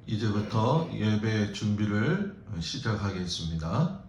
이제부터 예배 준비를 시작하겠습니다.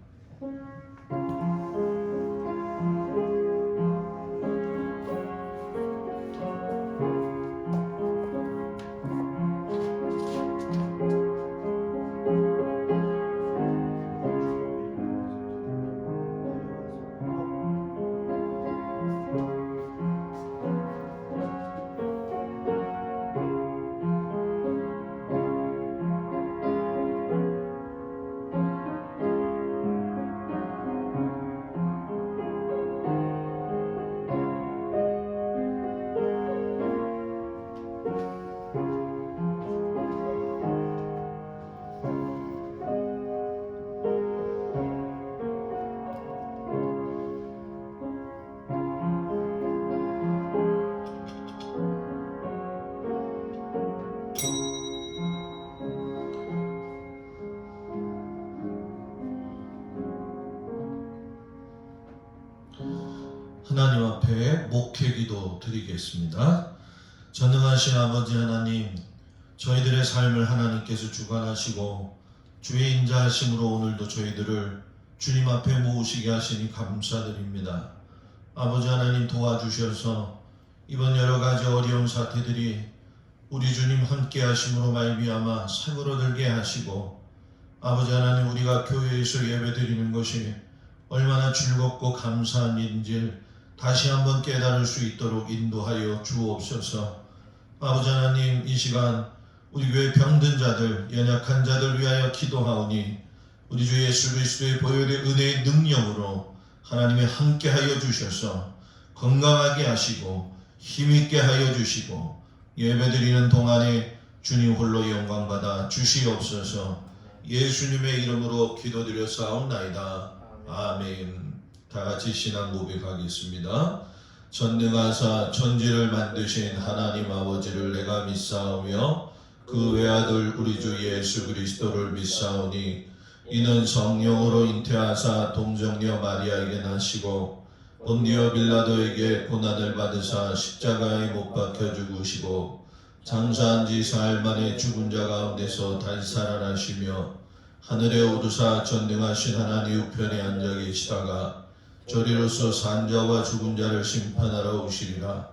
하나님 앞에 목회기도 드리겠습니다. 전능하신 아버지 하나님, 저희들의 삶을 하나님께서 주관하시고 주의 인자하심으로 오늘도 저희들을 주님 앞에 모으시게 하시니 감사드립니다. 아버지 하나님 도와주셔서 이번 여러 가지 어려운 사태들이 우리 주님 함께 하심으로 말미암아 사그러들게 하시고, 아버지 하나님 우리가 교회에서 예배드리는 것이 얼마나 즐겁고 감사한 일인지 다시 한번 깨달을 수 있도록 인도하여 주옵소서. 아버지 하나님, 이 시간 우리 교회 병든 자들, 연약한 자들 위하여 기도하오니 우리 주 예수 그리스도의 보혈의 은혜의 능력으로 하나님이 함께하여 주셔서 건강하게 하시고 힘있게 하여 주시고 예배드리는 동안에 주님 홀로 영광받아 주시옵소서. 예수님의 이름으로 기도드려 사옵나이다. 아멘. 다같이 신앙 고백하겠습니다. 전능하사 천지를 만드신 하나님 아버지를 내가 믿사오며 그 외아들 우리 주 예수 그리스도를 믿사오니 이는 성령으로 잉태하사 동정녀 마리아에게 나시고 본디오 빌라도에게 고난을 받으사 십자가에 못 박혀 죽으시고 장사한 지 사흘 만에 죽은 자 가운데서 다시 살아나시며 하늘에 오르사 전능하신 하나님 우편에 앉아 계시다가 저리로서 산자와 죽은 자를 심판하러 오시리라.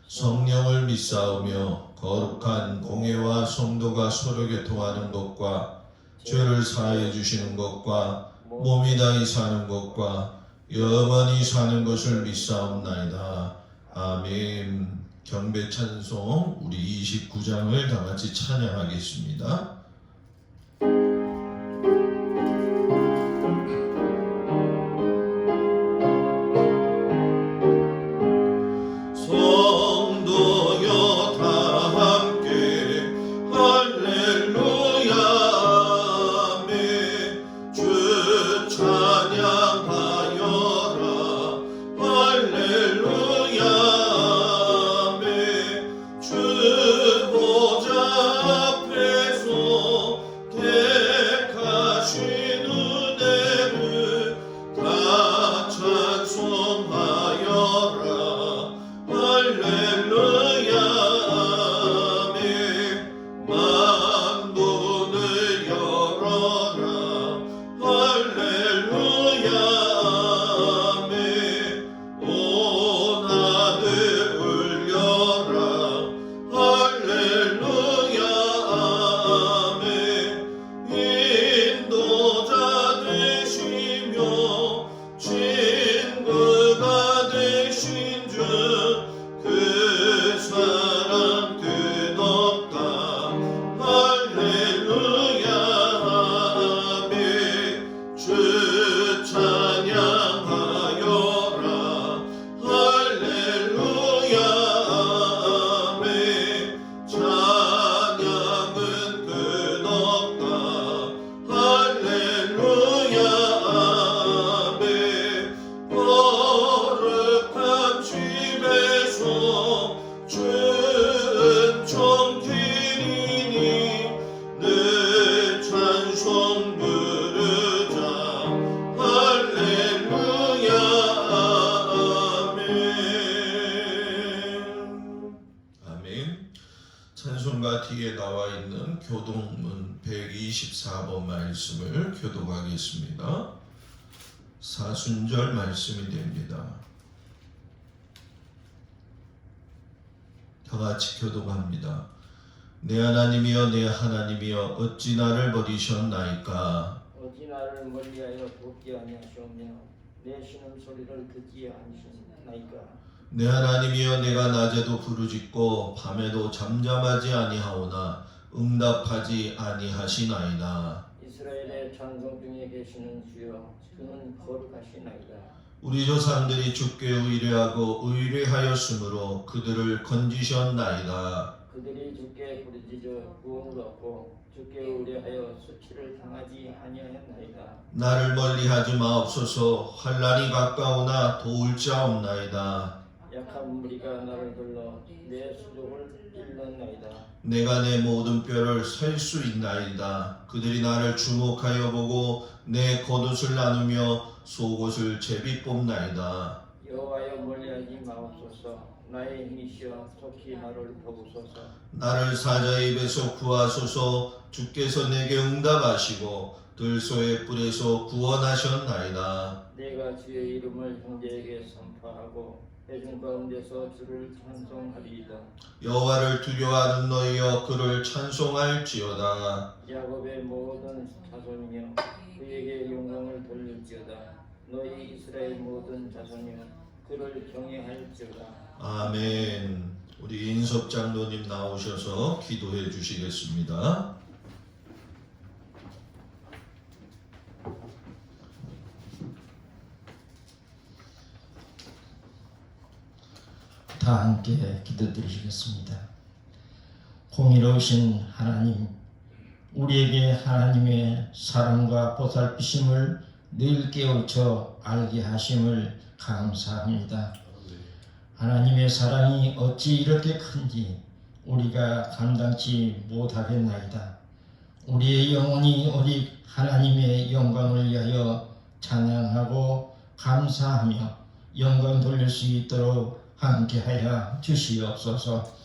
성령을 믿사오며 거룩한 공회와 성도가 서로 교통하는 것과 죄를 사하여 주시는 것과 몸이 다히 사는 것과 영원히 사는 것을 믿사옵나이다. 아멘. 경배 찬송 우리 29장을 다같이 찬양하겠습니다. 주 보좌 앞에서 뒤에 나와 있는 교동문 124번 말씀을 교독하겠습니다. 사순절 말씀이 됩니다. 다 같이 교독합니다. 내 하나님이여 내 하나님이여 어찌 나를 버리셨나이까. 어찌 나를 멀리하여 돕지 아니하시오며 내 신음소리를 듣지 아니하시나이까. 내 하나님이여 내가 낮에도 부르짖고 밤에도 잠잠하지 아니하오나 응답하지 아니하시나이다. 이스라엘의 찬송 중에 계시는 주여 주는 거룩하시나이다. 우리 조상들이 주께 의뢰하고 의뢰하였으므로 그들을 건지셨나이다. 그들이 주께 부르짖어 구원을 얻고 주께 의뢰하여 수치를 당하지 아니하였나이다. 나를 멀리하지 마옵소서. 환난이 가까우나 도울 자 없나이다. 약한 무리가 나를 불러 내 수족을 일렀나이다. 내가 내 모든 뼈를 셀 수 있나이다. 그들이 나를 주목하여 보고 내 겉옷을 나누며 속옷을 제비 뽑나이다. 여호와여 멀리하지 마옵소서. 나의 힘이시여 속히 나를 도우소서. 나를 사자의 입에서 구하소서. 주께서 내게 응답하시고 들소의 뿔에서 구원하셨나이다. 내가 주의 이름을 형제에게 선포하고 회중 가운데서 주를 찬송하리이다. 여호와를 두려워하는 너희여 그를 찬송할지어다. 야곱의 모든 자손이여 그에게 영광을 돌릴지어다. 너희 이스라엘 모든 자손이여 그를 경외할지어다. 아멘. 우리 인섭 장로님 나오셔서 기도해 주시겠습니다. 다 함께 기도드리시겠습니다. 공의로우신 하나님, 우리에게 하나님의 사랑과 보살피심을 늘 깨우쳐 알게 하심을 감사합니다. 하나님의 사랑이 어찌 이렇게 큰지 우리가 감당치 못하겠나이다. 우리의 영혼이 오직 하나님의 영광을 위하여 찬양하고 감사하며 영광 돌릴 수 있도록 함께하여 주시옵소서.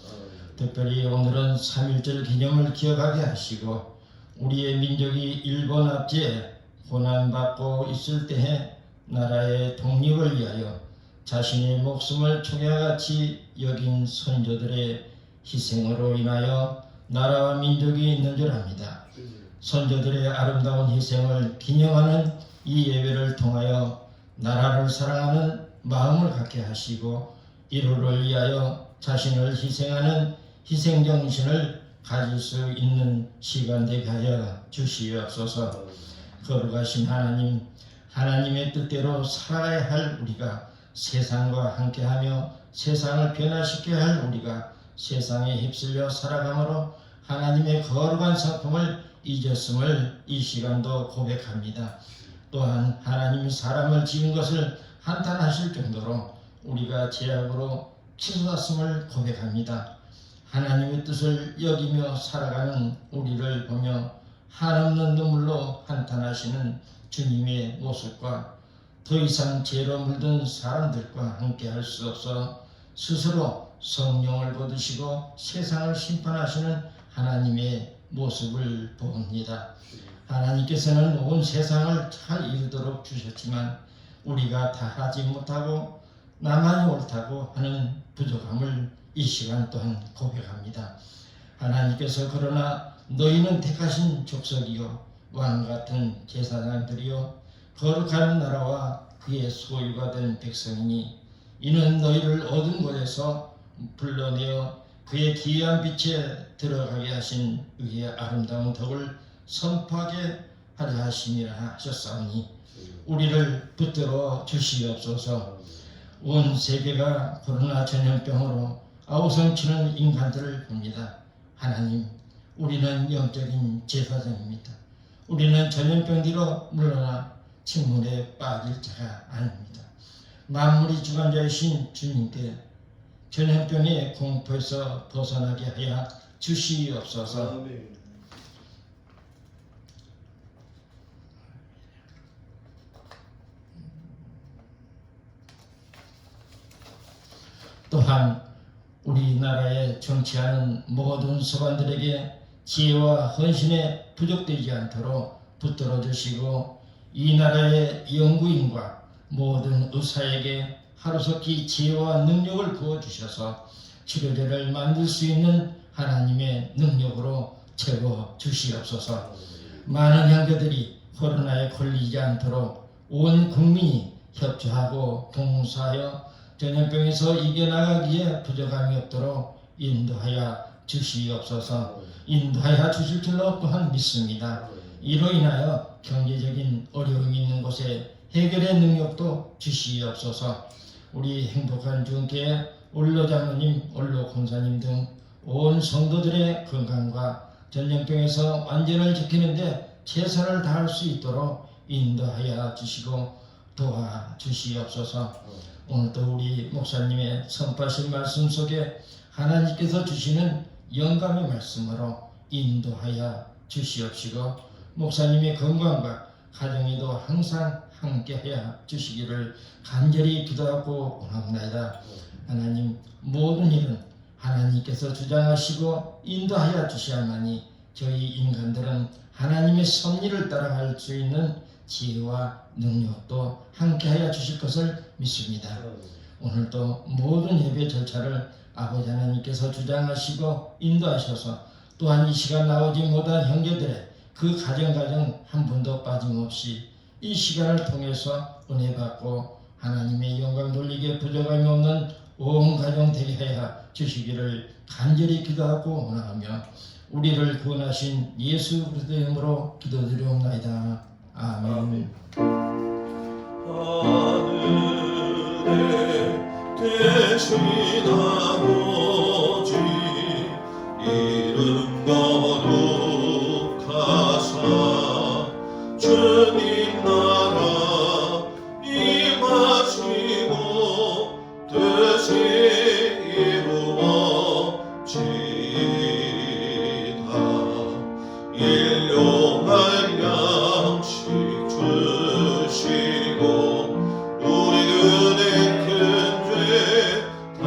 특별히 오늘은 3.1절 기념을 기억하게 하시고 우리의 민족이 일본 압제에 고난받고 있을 때에 나라의 독립을 위하여 자신의 목숨을 초계같이 여긴 선조들의 희생으로 인하여 나라와 민족이 있는 줄 압니다. 선조들의 아름다운 희생을 기념하는 이 예배를 통하여 나라를 사랑하는 마음을 갖게 하시고 이루를 위하여 자신을 희생하는 희생정신을 가질 수 있는 시간 되게 하여 주시옵소서. 거룩하신 하나님, 하나님의 뜻대로 살아야 할 우리가 세상과 함께하며 세상을 변화시켜야 할 우리가 세상에 휩쓸려 살아가므로 하나님의 거룩한 성품을 잊었음을 이 시간도 고백합니다. 또한 하나님이 사람을 지은 것을 한탄하실 정도로 우리가 죄악으로 치솟았음을 고백합니다. 하나님의 뜻을 여기며 살아가는 우리를 보며 한없는 눈물로 한탄하시는 주님의 모습과 더 이상 죄로 물든 사람들과 함께 할 수 없어 스스로 성령을 거두시고 세상을 심판하시는 하나님의 모습을 봅니다. 하나님께서는 온 세상을 잘 이루도록 주셨지만 우리가 다 하지 못하고 나만이 옳다고 하는 부족함을 이 시간 또한 고백합니다. 하나님께서 그러나 너희는 택하신 족속이요 왕같은 제사장들이요 거룩한 나라와 그의 소유가 된 백성이니 이는 너희를 어두운 곳에서 불러내어 그의 기이한 빛에 들어가게 하신 그의 아름다운 덕을 선포하게 하려 하심이라 하셨사오니 우리를 붙들어 주시옵소서. 온 세계가 코로나 전염병으로 아우성치는 인간들을 봅니다. 하나님, 우리는 영적인 제사장입니다. 우리는 전염병 뒤로 물러나 침문에 빠질 자가 아닙니다. 만물이 주관자이신 주님께 전염병의 공포에서 벗어나게 하여 주시옵소서. 또한 우리나라의 정치하는 모든 서반들에게 지혜와 헌신에 부족되지 않도록 붙들어 주시고 이 나라의 영구인과 모든 의사에게 하루속히 지혜와 능력을 부어 주셔서 치료제를 만들 수 있는 하나님의 능력으로 채워 주시옵소서. 많은 형제들이 코로나에 걸리지 않도록 온 국민이 협조하고 동사하여 전염병에서 이겨나가기에 부족함이 없도록 인도하여 주시옵소서. 인도하여 주실 줄로 또한 믿습니다. 이로 인하여 경제적인 어려움이 있는 곳에 해결의 능력도 주시옵소서. 우리 행복한 주은교회 올로 장로님, 올로 권사님 등 온 성도들의 건강과 전염병에서 안전을 지키는데 최선을 다할 수 있도록 인도하여 주시고 도와주시옵소서. 오늘도 우리 목사님의 선포하신 말씀 속에 하나님께서 주시는 영감의 말씀으로 인도하여 주시옵시고 목사님의 건강과 가정에도 항상 함께하여 주시기를 간절히 기도하고 원합니다. 하나님, 모든 일은 하나님께서 주장하시고 인도하여 주셔야만이 저희 인간들은 하나님의 섭리를 따라갈 수 있는 지혜와 능력도 함께하여 주실 것을 믿습니다. 오늘도 모든 예배 절차를 아버지 하나님께서 주장하시고 인도하셔서 또한 이 시간 나오지 못한 형제들의 그 가정 한 분도 빠짐없이 이 시간을 통해서 은혜 받고 하나님의 영광 돌리기에 부족함이 없는 온 가정 되게 하여 주시기를 간절히 기도하고 원하며 우리를 구원하신 예수 그리스도의 이름으로 기도드리옵나이다. 아멘. 하늘에 계신 아버지 이름 거룩하사 주님 나라 임하시고 뜻이 이루어지이다. 일용할 양식 주시고 우리들의 큰 죄 다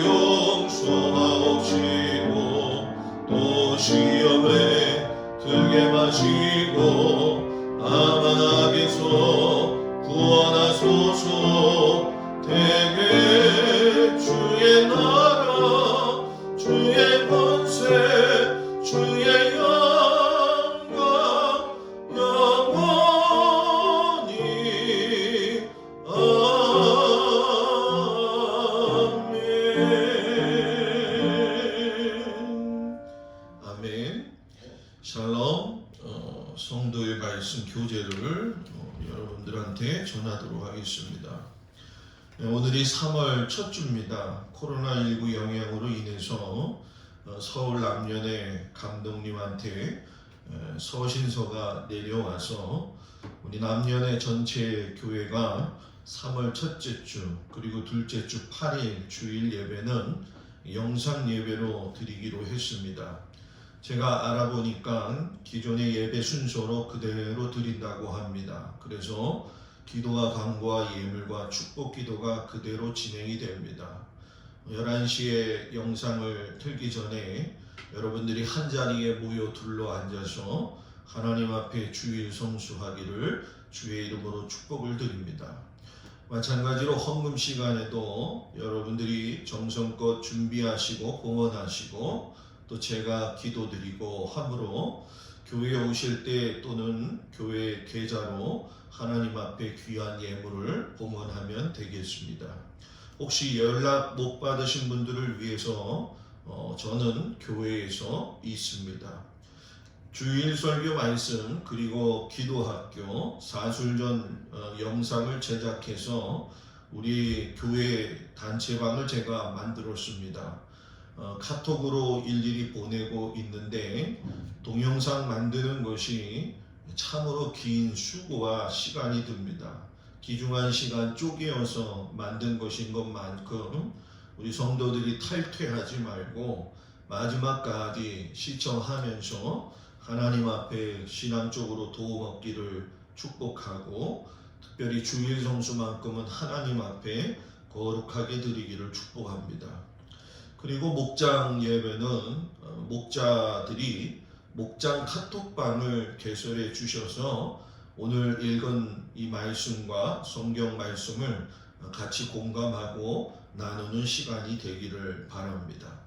용서하옵시고 또 시험에 들게 마시고 악한 악에서 구원하소서. 대개 주의 나라 주의 권세 주의 영광 영원히 아멘. 샬롬. 성도의 말씀 교재를 여러분들한테 전하도록 하겠습니다. 오늘이 3월 첫 주입니다. 코로나19 영향으로 인해서 서울 남년의 감독님한테 서신서가 내려와서 우리 남년의 전체 교회가 3월 첫째 주 그리고 둘째 주 8일 주일 예배는 영상 예배로 드리기로 했습니다. 제가 알아보니까 기존의 예배 순서로 그대로 드린다고 합니다. 그래서 기도와 강구와 예물과 축복 기도가 그대로 진행이 됩니다. 11시에 영상을 틀기 전에 여러분들이 한자리에 모여 둘러 앉아서 하나님 앞에 주일 성수하기를 주의 이름으로 축복을 드립니다. 마찬가지로 헌금 시간에도 여러분들이 정성껏 준비하시고 봉헌하시고 또 제가 기도드리고 함으로 교회에 오실 때 또는 교회 계좌로 하나님 앞에 귀한 예물을 봉헌하면 되겠습니다. 혹시 연락 못 받으신 분들을 위해서 저는 교회에서 있습니다. 주일 설교 말씀 그리고 기도학교 사술전 영상을 제작해서 우리 교회 단체방을 제가 만들었습니다. 카톡으로 일일이 보내고 있는데 동영상 만드는 것이 참으로 긴 수고와 시간이 듭니다. 귀중한 시간 쪼개어서 만든 것인 것만큼 우리 성도들이 탈퇴하지 말고 마지막까지 시청하면서 하나님 앞에 신앙적으로 도움 얻기를 축복하고 특별히 주일 성수만큼은 하나님 앞에 거룩하게 드리기를 축복합니다. 그리고 목장 예배는 목자들이 목장 카톡방을 개설해 주셔서 오늘 읽은 이 말씀과 성경 말씀을 같이 공감하고 나누는 시간이 되기를 바랍니다.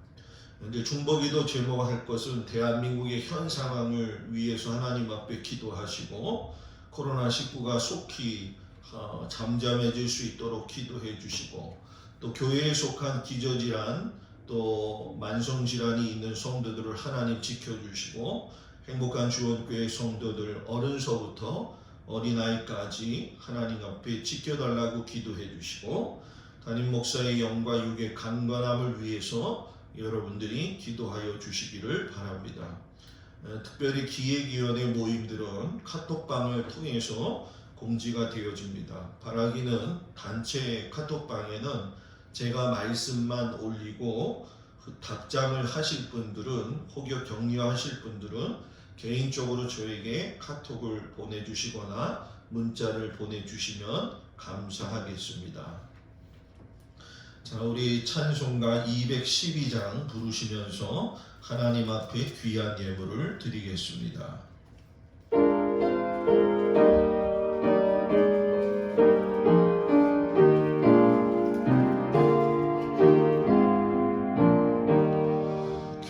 그런데 중보기도 제목할 것은 대한민국의 현 상황을 위해서 하나님 앞에 기도하시고 코로나19가 속히 잠잠해질 수 있도록 기도해 주시고 또 교회에 속한 기저질환 또 만성질환이 있는 성도들을 하나님 지켜주시고 행복한 주원교회 성도들 어른서부터 어린아이까지 하나님 앞에 지켜달라고 기도해 주시고 담임 목사의 영과 육의 강건함을 위해서 여러분들이 기도하여 주시기를 바랍니다. 특별히 기획위원회 모임들은 카톡방을 통해서 공지가 되어집니다. 바라기는 단체 카톡방에는 제가 말씀만 올리고 답장을 하실 분들은 혹여 격려하실 분들은 개인적으로 저에게 카톡을 보내주시거나 문자를 보내주시면 감사하겠습니다. 자, 우리 찬송가 212장 부르시면서 하나님 앞에 귀한 예물을 드리겠습니다.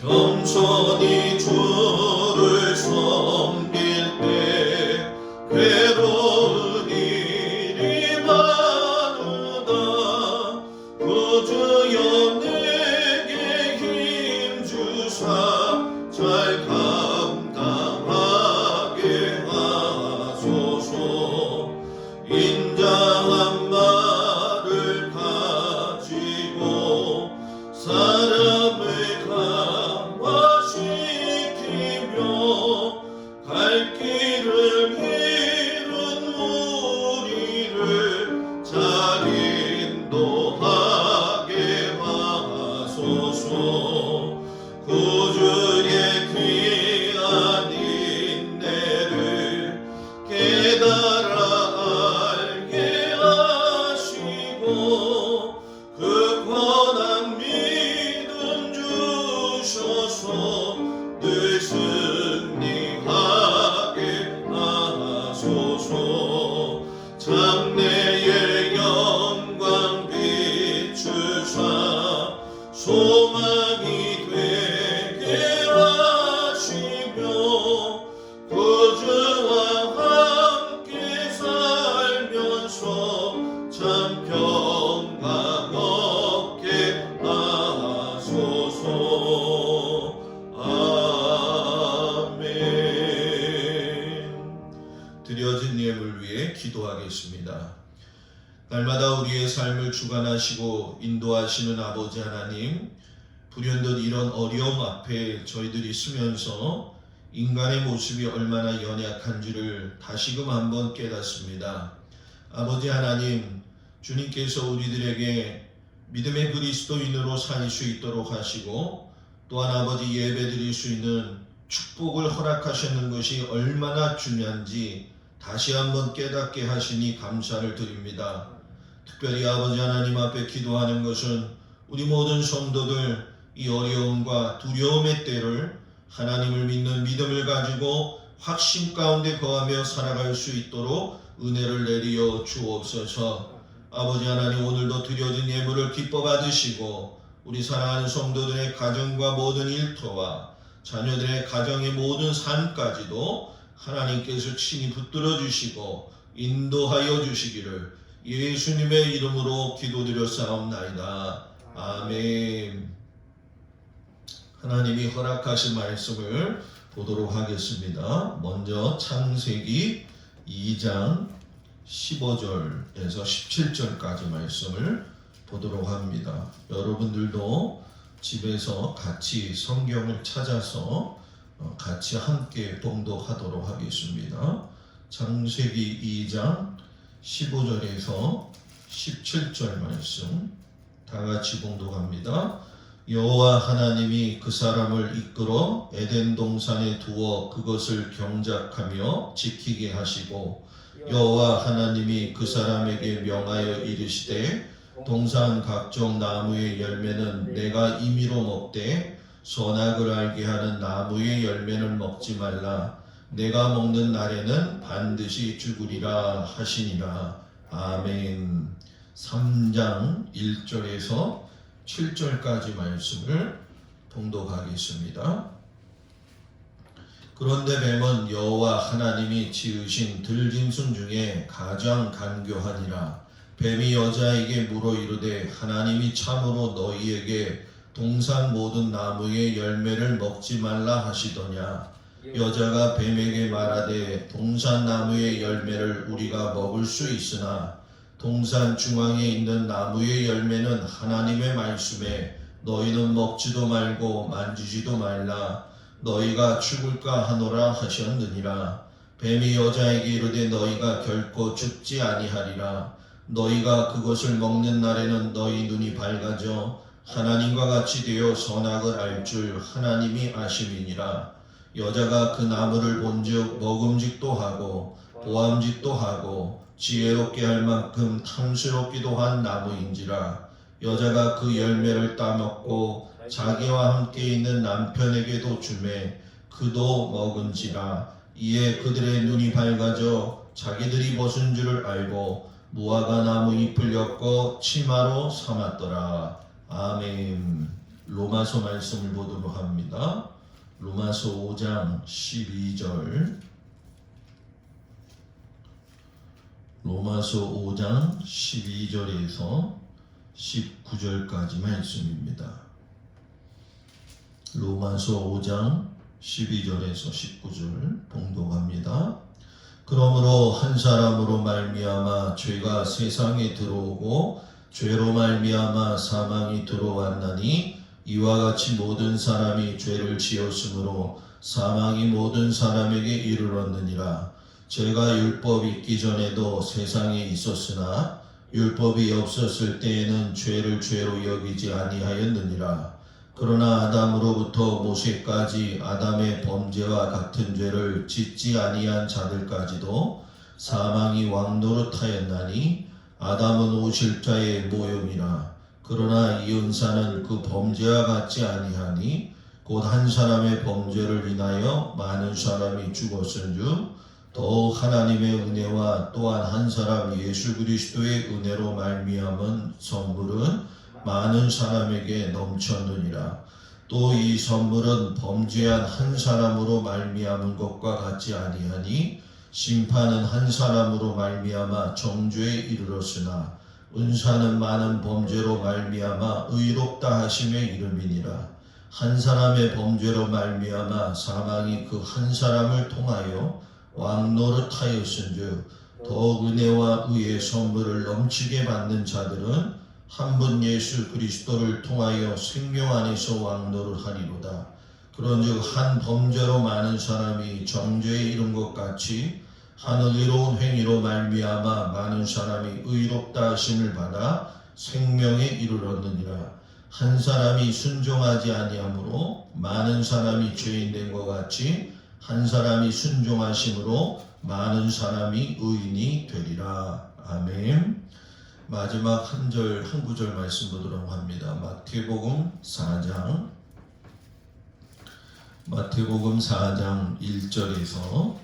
겸손히 주를 섬길 때 괴로운 일이 많으나 구주여 내게 힘 주사 잘 감당하게 하소서. 인자한 말을 가지고 사람을 갈 길을 잃은 우리를 잘 인도하게 하소서. 구주의 귀한 인내를 깨달아 알게 하시고 그 권한 믿음 주셔서 늘 승리하게 하소서. 장래의 영광 비추사 소망이 되게 하시며 구주와 함께 살면서 참 평강 얻게 하소서. 드려진 예물 위해 기도하겠습니다. 날마다 우리의 삶을 주관하시고 인도하시는 아버지 하나님, 불현듯 이런 어려움 앞에 저희들이 서면서 인간의 모습이 얼마나 연약한지를 다시금 한번 깨닫습니다. 아버지 하나님, 주님께서 우리들에게 믿음의 그리스도인으로 살 수 있도록 하시고 또한 아버지 예배드릴 수 있는 축복을 허락하셨는 것이 얼마나 중요한지 다시 한번 깨닫게 하시니 감사를 드립니다. 특별히 아버지 하나님 앞에 기도하는 것은 우리 모든 성도들 이 어려움과 두려움의 때를 하나님을 믿는 믿음을 가지고 확신 가운데 거하며 살아갈 수 있도록 은혜를 내리어 주옵소서. 아버지 하나님, 오늘도 드려진 예물을 기뻐 받으시고 우리 사랑하는 성도들의 가정과 모든 일터와 자녀들의 가정의 모든 삶까지도 하나님께서 친히 붙들어 주시고 인도하여 주시기를 예수님의 이름으로 기도드렸사옵나이다. 아멘. 하나님이 허락하신 말씀을 보도록 하겠습니다. 먼저 창세기 2장 15절에서 17절까지 말씀을 보도록 합니다. 여러분들도 집에서 같이 성경을 찾아서 같이 함께 봉독하도록 하겠습니다. 창세기 2장 15절에서 17절 말씀 다 같이 봉독합니다. 여호와 하나님이 그 사람을 이끌어 에덴 동산에 두어 그것을 경작하며 지키게 하시고 여호와 하나님이 그 사람에게 명하여 이르시되 동산 각종 나무의 열매는 내가 임의로 먹되 선악을 알게 하는 나무의 열매는 먹지 말라. 내가 먹는 날에는 반드시 죽으리라 하시니라. 아멘. 3장 1절에서 7절까지 말씀을 봉독하겠습니다. 그런데 뱀은 여호와 하나님이 지으신 들짐승 중에 가장 간교하니라. 뱀이 여자에게 물어 이르되 하나님이 참으로 너희에게 동산 모든 나무의 열매를 먹지 말라 하시더냐. 여자가 뱀에게 말하되 동산 나무의 열매를 우리가 먹을 수 있으나 동산 중앙에 있는 나무의 열매는 하나님의 말씀에 너희는 먹지도 말고 만지지도 말라. 너희가 죽을까 하노라 하셨느니라. 뱀이 여자에게 이르되 너희가 결코 죽지 아니하리라. 너희가 그것을 먹는 날에는 너희 눈이 밝아져 하나님과 같이 되어 선악을 알 줄 하나님이 아심이니라. 여자가 그 나무를 본즉 먹음직도 하고 보암직도 하고 지혜롭게 할 만큼 탐스럽기도 한 나무인지라. 여자가 그 열매를 따먹고 자기와 함께 있는 남편에게도 주매 그도 먹은지라. 이에 그들의 눈이 밝아져 자기들이 벗은 줄을 알고 무화과 나무 잎을 엮어 치마로 삼았더라. 아멘. 로마서 말씀을 보도록 합니다. 로마서 5장 12절. 로마서 5장 12절에서 19절까지 말씀입니다. 로마서 5장 12절에서 19절 봉독합니다. 그러므로 한 사람으로 말미암아 죄가 세상에 들어오고 죄로 말미암아 사망이 들어왔나니 이와 같이 모든 사람이 죄를 지었으므로 사망이 모든 사람에게 이르렀느니라. 죄가 율법이 있기 전에도 세상에 있었으나 율법이 없었을 때에는 죄를 죄로 여기지 아니하였느니라. 그러나 아담으로부터 모세까지 아담의 범죄와 같은 죄를 짓지 아니한 자들까지도 사망이 왕노릇하였나니 아담은 오실자의 모형이라. 그러나 이 은사는 그 범죄와 같지 아니하니 곧 한 사람의 범죄를 인하여 많은 사람이 죽었은즉 더욱 하나님의 은혜와 또한 한 사람 예수 그리스도의 은혜로 말미암은 선물은 많은 사람에게 넘쳤느니라. 또 이 선물은 범죄한 한 사람으로 말미암은 것과 같지 아니하니 심판은 한 사람으로 말미암아 정죄에 이르렀으나 은사는 많은 범죄로 말미암아 의롭다 하심의 이름이니라. 한 사람의 범죄로 말미암아 사망이 그 한 사람을 통하여 왕노릇하였은즉 더욱 은혜와 의의 선물을 넘치게 받는 자들은 한 분 예수 그리스도를 통하여 생명 안에서 왕노릇하리로다. 그런즉 한 범죄로 많은 사람이 정죄에 이른 것 같이 한 의로운 행위로 말미암아 많은 사람이 의롭다 하심을 받아 생명에 이르렀느니라. 한 사람이 순종하지 아니하므로 많은 사람이 죄인 된 것 같이 한 사람이 순종하심으로 많은 사람이 의인이 되리라. 아멘. 마지막 한 구절 말씀 보도록 합니다. 마태복음 4장 1절에서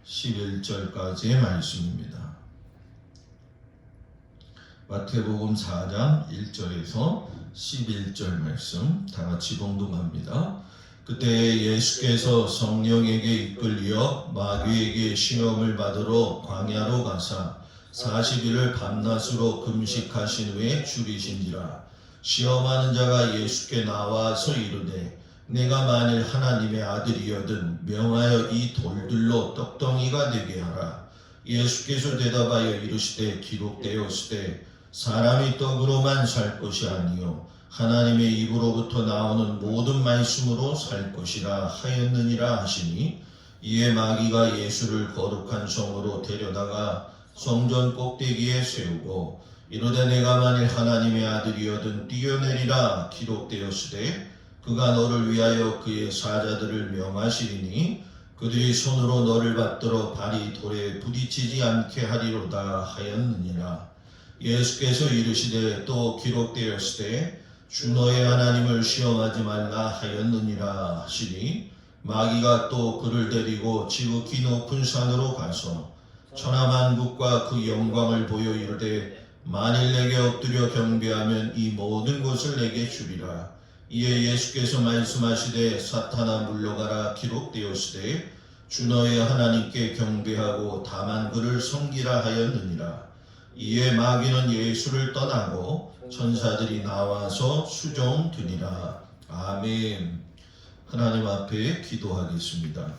11절까지의 말씀입니다. 마태복음 4장 1절에서 11절 말씀 다 같이 봉독합니다. 그때 예수께서 성령에게 이끌려 마귀에게 시험을 받으러 광야로 가사 40일을 밤낮으로 금식하신 후에 줄이신지라. 시험하는 자가 예수께 나와서 이르되 내가 만일 하나님의 아들이여든 명하여 이 돌들로 떡덩이가 되게 하라. 예수께서 대답하여 이르시되 기록되었으되 사람이 떡으로만 살 것이 아니요 하나님의 입으로부터 나오는 모든 말씀으로 살 것이라 하였느니라 하시니 이에 마귀가 예수를 거룩한 성으로 데려다가 성전 꼭대기에 세우고 이르되 내가 만일 하나님의 아들이여든 뛰어내리라. 기록되었으되 그가 너를 위하여 그의 사자들을 명하시리니 그들이 손으로 너를 받들어 발이 돌에 부딪히지 않게 하리로다 하였느니라. 예수께서 이르시되 또 기록되었을 때 주 너의 하나님을 시험하지 말라 하였느니라 하시니 마귀가 또 그를 데리고 지극히 높은 산으로 가서 천하만국과 그 영광을 보여 이르되 만일 내게 엎드려 경배하면 이 모든 것을 내게 주리라. 이에 예수께서 말씀하시되 사탄아 물러가라 기록되었으되 주 너의 하나님께 경배하고 다만 그를 섬기라 하였느니라. 이에 마귀는 예수를 떠나고 천사들이 나와서 수종드니라. 아멘. 하나님 앞에 기도하겠습니다.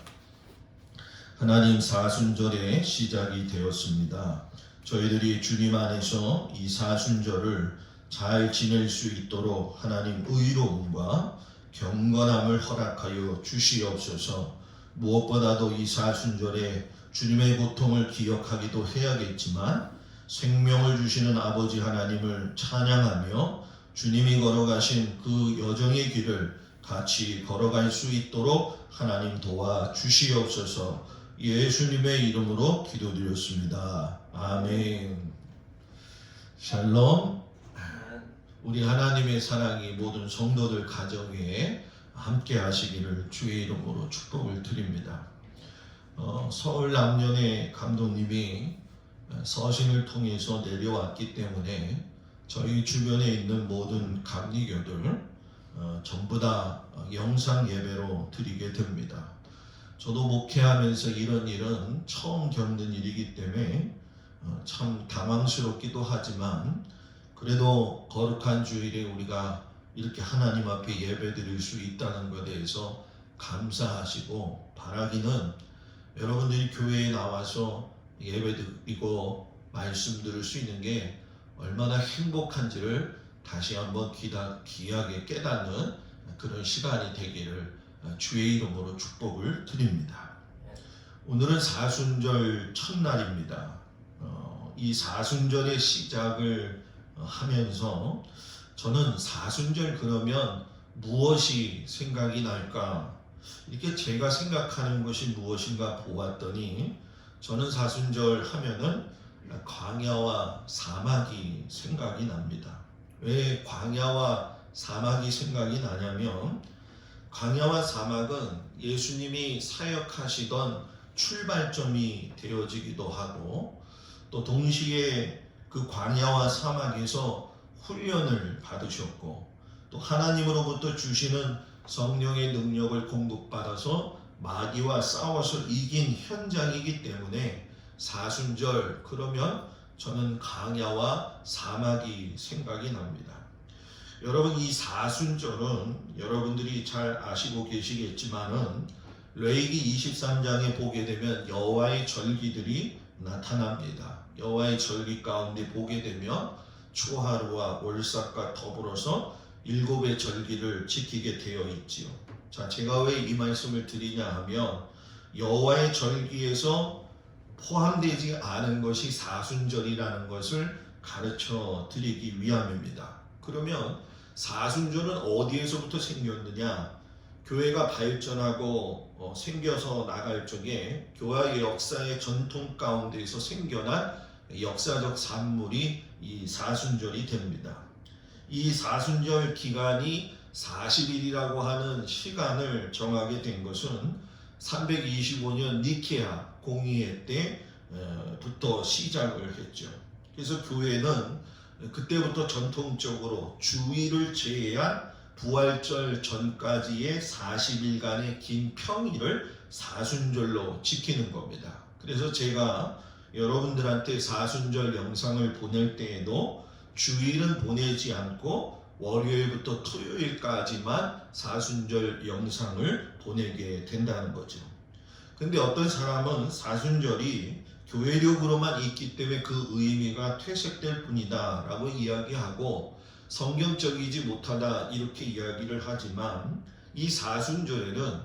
하나님, 사순절의 시작이 되었습니다. 저희들이 주님 안에서 이 사순절을 잘 지낼 수 있도록 하나님 의로움과 경건함을 허락하여 주시옵소서. 무엇보다도 이 사순절에 주님의 고통을 기억하기도 해야겠지만 생명을 주시는 아버지 하나님을 찬양하며 주님이 걸어가신 그 여정의 길을 같이 걸어갈 수 있도록 하나님 도와주시옵소서. 예수님의 이름으로 기도드렸습니다. 아멘. 샬롬. 우리 하나님의 사랑이 모든 성도들 가정에 함께 하시기를 주의 이름으로 축복을 드립니다. 서울 남년의 감독님이 서신을 통해서 내려왔기 때문에 저희 주변에 있는 모든 감리교들 전부 다 영상 예배로 드리게 됩니다. 저도 목회하면서 이런 일은 처음 겪는 일이기 때문에 참 당황스럽기도 하지만 그래도 거룩한 주일에 우리가 이렇게 하나님 앞에 예배 드릴 수 있다는 것에 대해서 감사하시고 바라기는 여러분들이 교회에 나와서 예배 드리고 말씀 들을 수 있는 게 얼마나 행복한지를 다시 한번 귀하게 깨닫는 그런 시간이 되기를 주의 이름으로 축복을 드립니다. 오늘은 사순절 첫날입니다. 이 사순절의 시작을 하면서 저는 사순절 그러면 무엇이 생각이 날까? 이렇게 제가 생각하는 것이 무엇인가 보았더니 저는 사순절 하면은 광야와 사막이 생각이 납니다. 왜 광야와 사막이 생각이 나냐면 광야와 사막은 예수님이 사역하시던 출발점이 되어지기도 하고 또 동시에 그 광야와 사막에서 훈련을 받으셨고 또 하나님으로부터 주시는 성령의 능력을 공급받아서 마귀와 싸워서 이긴 현장이기 때문에 사순절 그러면 저는 광야와 사막이 생각이 납니다. 여러분, 이 사순절은 여러분들이 잘 아시고 계시겠지만은 레위기 23장에 보게 되면 여호와의 절기들이 나타납니다. 여호와의 절기 가운데 보게 되면 초하루와 월삭과 더불어서 7의 절기를 지키게 되어 있지요. 자, 제가 왜 이 말씀을 드리냐 하면 여호와의 절기에서 포함되지 않은 것이 사순절이라는 것을 가르쳐 드리기 위함입니다. 그러면 사순절은 어디에서부터 생겼느냐? 교회가 발전하고 생겨서 나갈 적에 교회의 역사의 전통 가운데에서 생겨난 역사적 산물이 이 사순절이 됩니다. 이 사순절 기간이 40일이라고 하는 시간을 정하게 된 것은 325년 니케아 공의회 때부터 시작을 했죠. 그래서 교회는 그때부터 전통적으로 주일을 제외한 부활절 전까지의 40일간의 긴 평일을 사순절로 지키는 겁니다. 그래서 제가 여러분들한테 사순절 영상을 보낼 때에도 주일은 보내지 않고 월요일부터 토요일까지만 사순절 영상을 보내게 된다는 거죠. 근데 어떤 사람은 사순절이 교회력으로만 있기 때문에 그 의미가 퇴색될 뿐이다 라고 이야기하고 성경적이지 못하다 이렇게 이야기를 하지만 이 사순절에는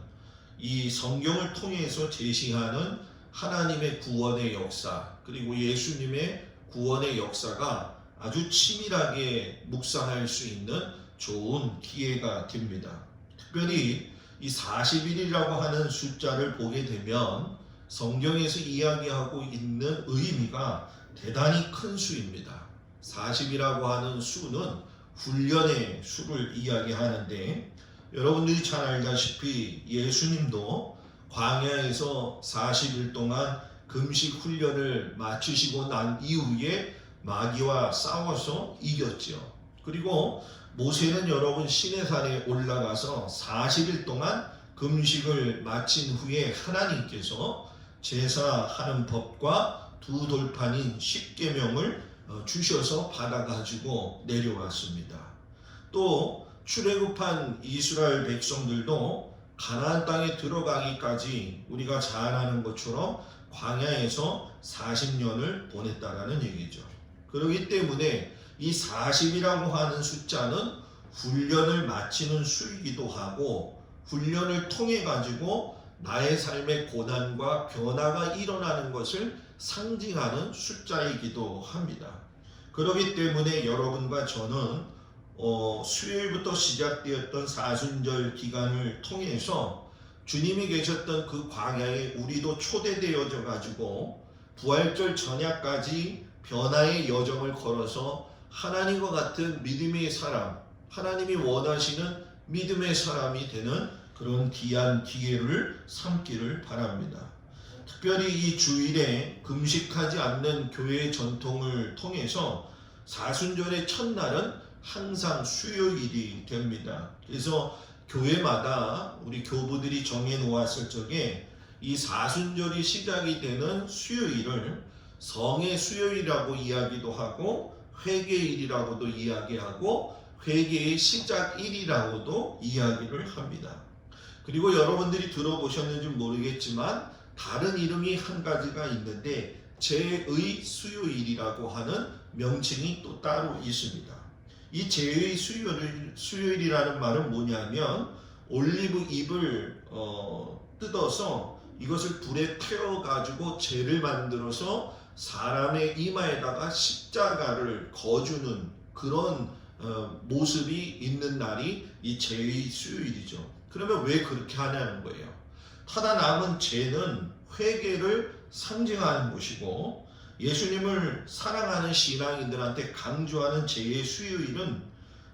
이 성경을 통해서 제시하는 하나님의 구원의 역사 그리고 예수님의 구원의 역사가 아주 치밀하게 묵상할 수 있는 좋은 기회가 됩니다. 특별히 이 40일이라고 하는 숫자를 보게 되면 성경에서 이야기하고 있는 의미가 대단히 큰 수입니다. 40이라고 하는 수는 훈련의 수를 이야기하는데, 여러분들이 잘 알다시피 예수님도 광야에서 40일 동안 금식 훈련을 마치시고 난 이후에 마귀와 싸워서 이겼죠. 그리고 모세는 여러분 시내산에 올라가서 40일 동안 금식을 마친 후에 하나님께서 제사하는 법과 두 돌판인 십계명을 주셔서 받아가지고 내려왔습니다. 또 출애굽한 이스라엘 백성들도 가나안 땅에 들어가기까지 우리가 잘 아는 것처럼 광야에서 40년을 보냈다라는 얘기죠. 그렇기 때문에 이 40이라고 하는 숫자는 훈련을 마치는 수이기도 하고, 훈련을 통해 가지고 나의 삶의 고난과 변화가 일어나는 것을 상징하는 숫자이기도 합니다. 그렇기 때문에 여러분과 저는 수요일부터 시작되었던 사순절 기간을 통해서 주님이 계셨던 그 광야에 우리도 초대되어져 가지고 부활절 전야까지 변화의 여정을 걸어서 하나님과 같은 믿음의 사람, 하나님이 원하시는 믿음의 사람이 되는 그런 귀한 기회를 삼기를 바랍니다. 특별히 이 주일에 금식하지 않는 교회의 전통을 통해서 사순절의 첫날은 항상 수요일이 됩니다. 그래서 교회마다 우리 교부들이 정해 놓았을 적에 이 사순절이 시작이 되는 수요일을 성의 수요일이라고 이야기도 하고, 회개일이라고도 이야기하고, 회개의 시작일이라고도 이야기를 합니다. 그리고 여러분들이 들어보셨는지 모르겠지만 다른 이름이 한 가지가 있는데 제의 수요일이라고 하는 명칭이 또 따로 있습니다. 이 제의 수요일이라는 말은 뭐냐면 올리브 잎을 뜯어서 이것을 불에 태워 가지고 재를 만들어서 사람의 이마에다가 십자가를 거주는 그런 모습이 있는 날이 이 제의 수요일이죠. 그러면 왜 그렇게 하냐는 거예요. 타다 남은 죄는 회개를 상징하는 것이고, 예수님을 사랑하는 신앙인들한테 강조하는 제의 수요일은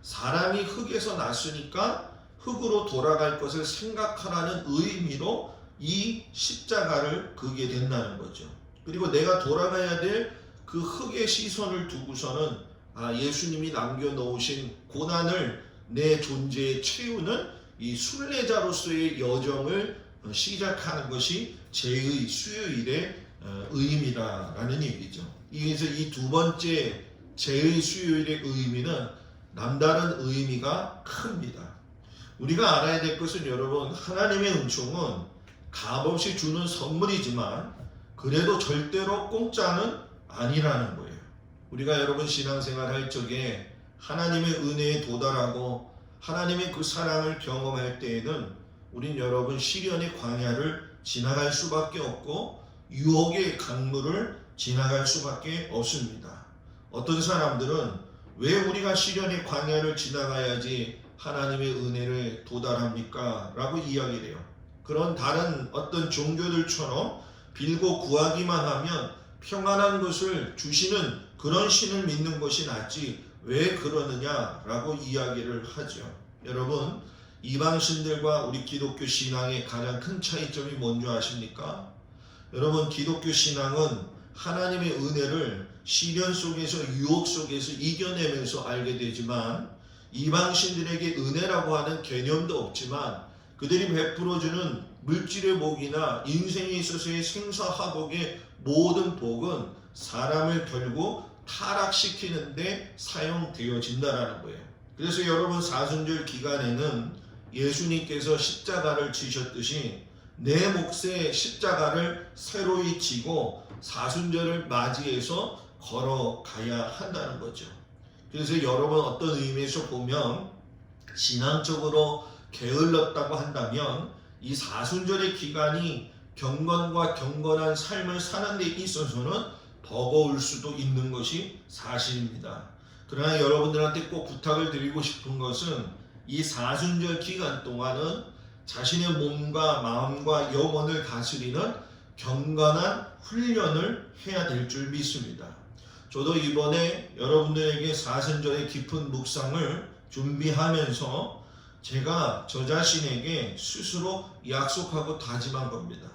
사람이 흙에서 났으니까 흙으로 돌아갈 것을 생각하라는 의미로 이 십자가를 그게 된다는 거죠. 그리고 내가 돌아가야 될 그 흙의 시선을 두고서는 예수님이 남겨놓으신 고난을 내 존재에 채우는 이 순례자로서의 여정을 시작하는 것이 제의 수요일의 의미다라는 얘기죠. 그래서 이 두 번째 제의 수요일의 의미는 남다른 의미가 큽니다. 우리가 알아야 될 것은 여러분, 하나님의 은총은 값없이 주는 선물이지만 그래도 절대로 공짜는 아니라는 거예요. 우리가 여러분 신앙생활 할 적에 하나님의 은혜에 도달하고 하나님의 그 사랑을 경험할 때에는 우린 여러분 시련의 광야를 지나갈 수밖에 없고 유혹의 강물을 지나갈 수밖에 없습니다. 어떤 사람들은 왜 우리가 시련의 광야를 지나가야지 하나님의 은혜를 도달합니까? 라고 이야기를 해요. 그런 다른 어떤 종교들처럼 빌고 구하기만 하면 평안한 것을 주시는 그런 신을 믿는 것이 낫지 왜 그러느냐라고 이야기를 하죠. 여러분, 이방신들과 우리 기독교 신앙의 가장 큰 차이점이 뭔지 아십니까? 여러분, 기독교 신앙은 하나님의 은혜를 시련 속에서 유혹 속에서 이겨내면서 알게 되지만, 이방신들에게 은혜라고 하는 개념도 없지만 그들이 베풀어주는 물질의 복이나 인생에 있어서의 생사화복의 모든 복은 사람을 결국 타락시키는데 사용되어진다라는 거예요. 그래서 여러분, 사순절 기간에는 예수님께서 십자가를 지셨듯이 내 몫의 십자가를 새로이 지고 사순절을 맞이해서 걸어가야 한다는 거죠. 그래서 여러분, 어떤 의미에서 보면 신앙적으로 게을렀다고 한다면 이 사순절의 기간이 경건과 경건한 삶을 사는 데 있어서는 버거울 수도 있는 것이 사실입니다. 그러나 여러분들한테 꼭 부탁을 드리고 싶은 것은 이 사순절 기간 동안은 자신의 몸과 마음과 영혼을 다스리는 경건한 훈련을 해야 될 줄 믿습니다. 저도 이번에 여러분들에게 사순절의 깊은 묵상을 준비하면서 제가 저 자신에게 스스로 약속하고 다짐한 겁니다.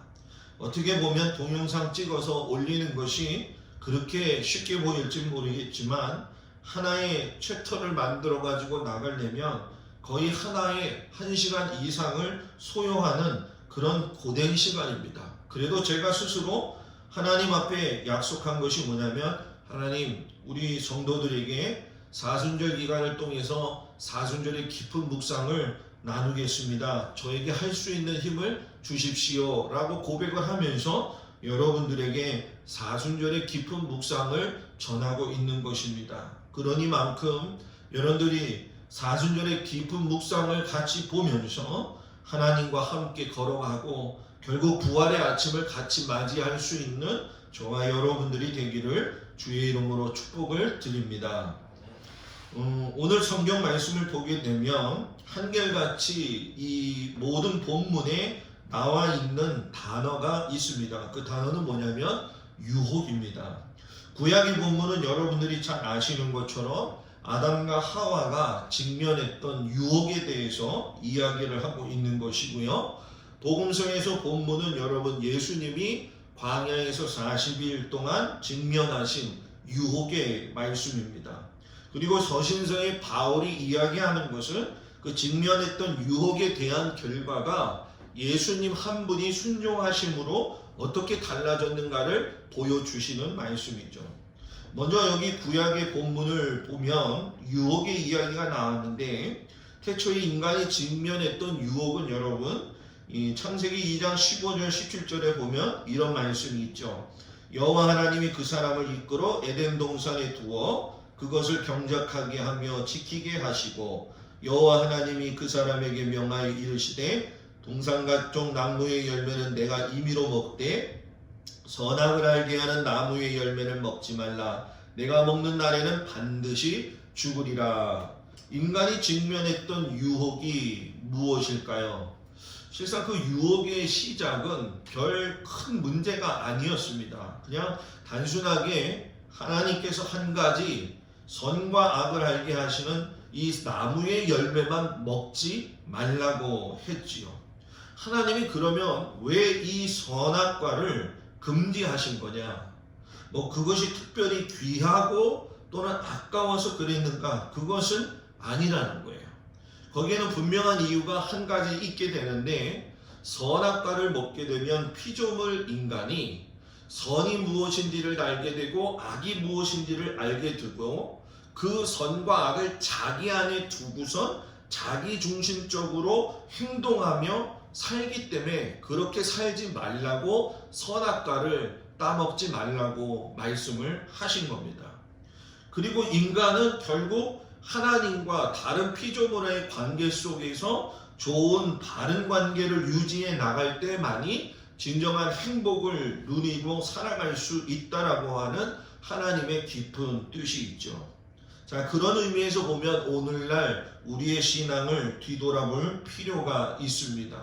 어떻게 보면 동영상 찍어서 올리는 것이 그렇게 쉽게 보일지 모르겠지만 하나의 챕터를 만들어 가지고 나가려면 거의 하나의 1시간 이상을 소요하는 그런 고된 시간입니다. 그래도 제가 스스로 하나님 앞에 약속한 것이 뭐냐면, 하나님, 우리 성도들에게 사순절 기간을 통해서 사순절의 깊은 묵상을 나누겠습니다. 저에게 할 수 있는 힘을 주십시오 라고 고백을 하면서 여러분들에게 사순절의 깊은 묵상을 전하고 있는 것입니다. 그러니만큼 여러분들이 사순절의 깊은 묵상을 같이 보면서 하나님과 함께 걸어가고 결국 부활의 아침을 같이 맞이할 수 있는 저와 여러분들이 되기를 주의 이름으로 축복을 드립니다. 오늘 성경 말씀을 보게 되면 한결같이 이 모든 본문에 나와 있는 단어가 있습니다. 그 단어는 뭐냐면 유혹입니다. 구약의 본문은 여러분들이 잘 아시는 것처럼 아담과 하와가 직면했던 유혹에 대해서 이야기를 하고 있는 것이고요. 복음서에서 본문은 여러분 예수님이 광야에서 40일 동안 직면하신 유혹의 말씀입니다. 그리고 서신서에 바울이 이야기하는 것은 그 직면했던 유혹에 대한 결과가 예수님 한 분이 순종하심으로 어떻게 달라졌는가를 보여주시는 말씀이죠. 먼저 여기 구약의 본문을 보면 유혹의 이야기가 나왔는데, 태초에 인간이 직면했던 유혹은 여러분 이 창세기 2장 15절 17절에 보면 이런 말씀이 있죠. 여호와 하나님이 그 사람을 이끌어 에덴 동산에 두어 그것을 경작하게 하며 지키게 하시고, 여호와 하나님이 그 사람에게 명하여 이르시되 동산 각종 나무의 열매는 내가 임의로 먹되 선악을 알게 하는 나무의 열매는 먹지 말라. 내가 먹는 날에는 반드시 죽으리라. 인간이 직면했던 유혹이 무엇일까요? 실상 그 유혹의 시작은 별 큰 문제가 아니었습니다. 그냥 단순하게 하나님께서 한 가지 선과 악을 알게 하시는 이 나무의 열매만 먹지 말라고 했지요. 하나님이 그러면 왜 이 선악과를 금지하신 거냐? 그것이 특별히 귀하고 또는 아까워서 그랬는가? 그것은 아니라는 거예요. 거기에는 분명한 이유가 한 가지 있게 되는데, 선악과를 먹게 되면 피조물 인간이 선이 무엇인지를 알게 되고 악이 무엇인지를 알게 되고, 그 선과 악을 자기 안에 두고선 자기 중심적으로 행동하며 살기 때문에 그렇게 살지 말라고 선악과를 따먹지 말라고 말씀을 하신 겁니다. 그리고 인간은 결국 하나님과 다른 피조물의 관계 속에서 좋은 바른 관계를 유지해 나갈 때만이 진정한 행복을 누리고 살아갈 수 있다라고 하는 하나님의 깊은 뜻이 있죠. 자, 그런 의미에서 보면 오늘날 우리의 신앙을 뒤돌아볼 필요가 있습니다.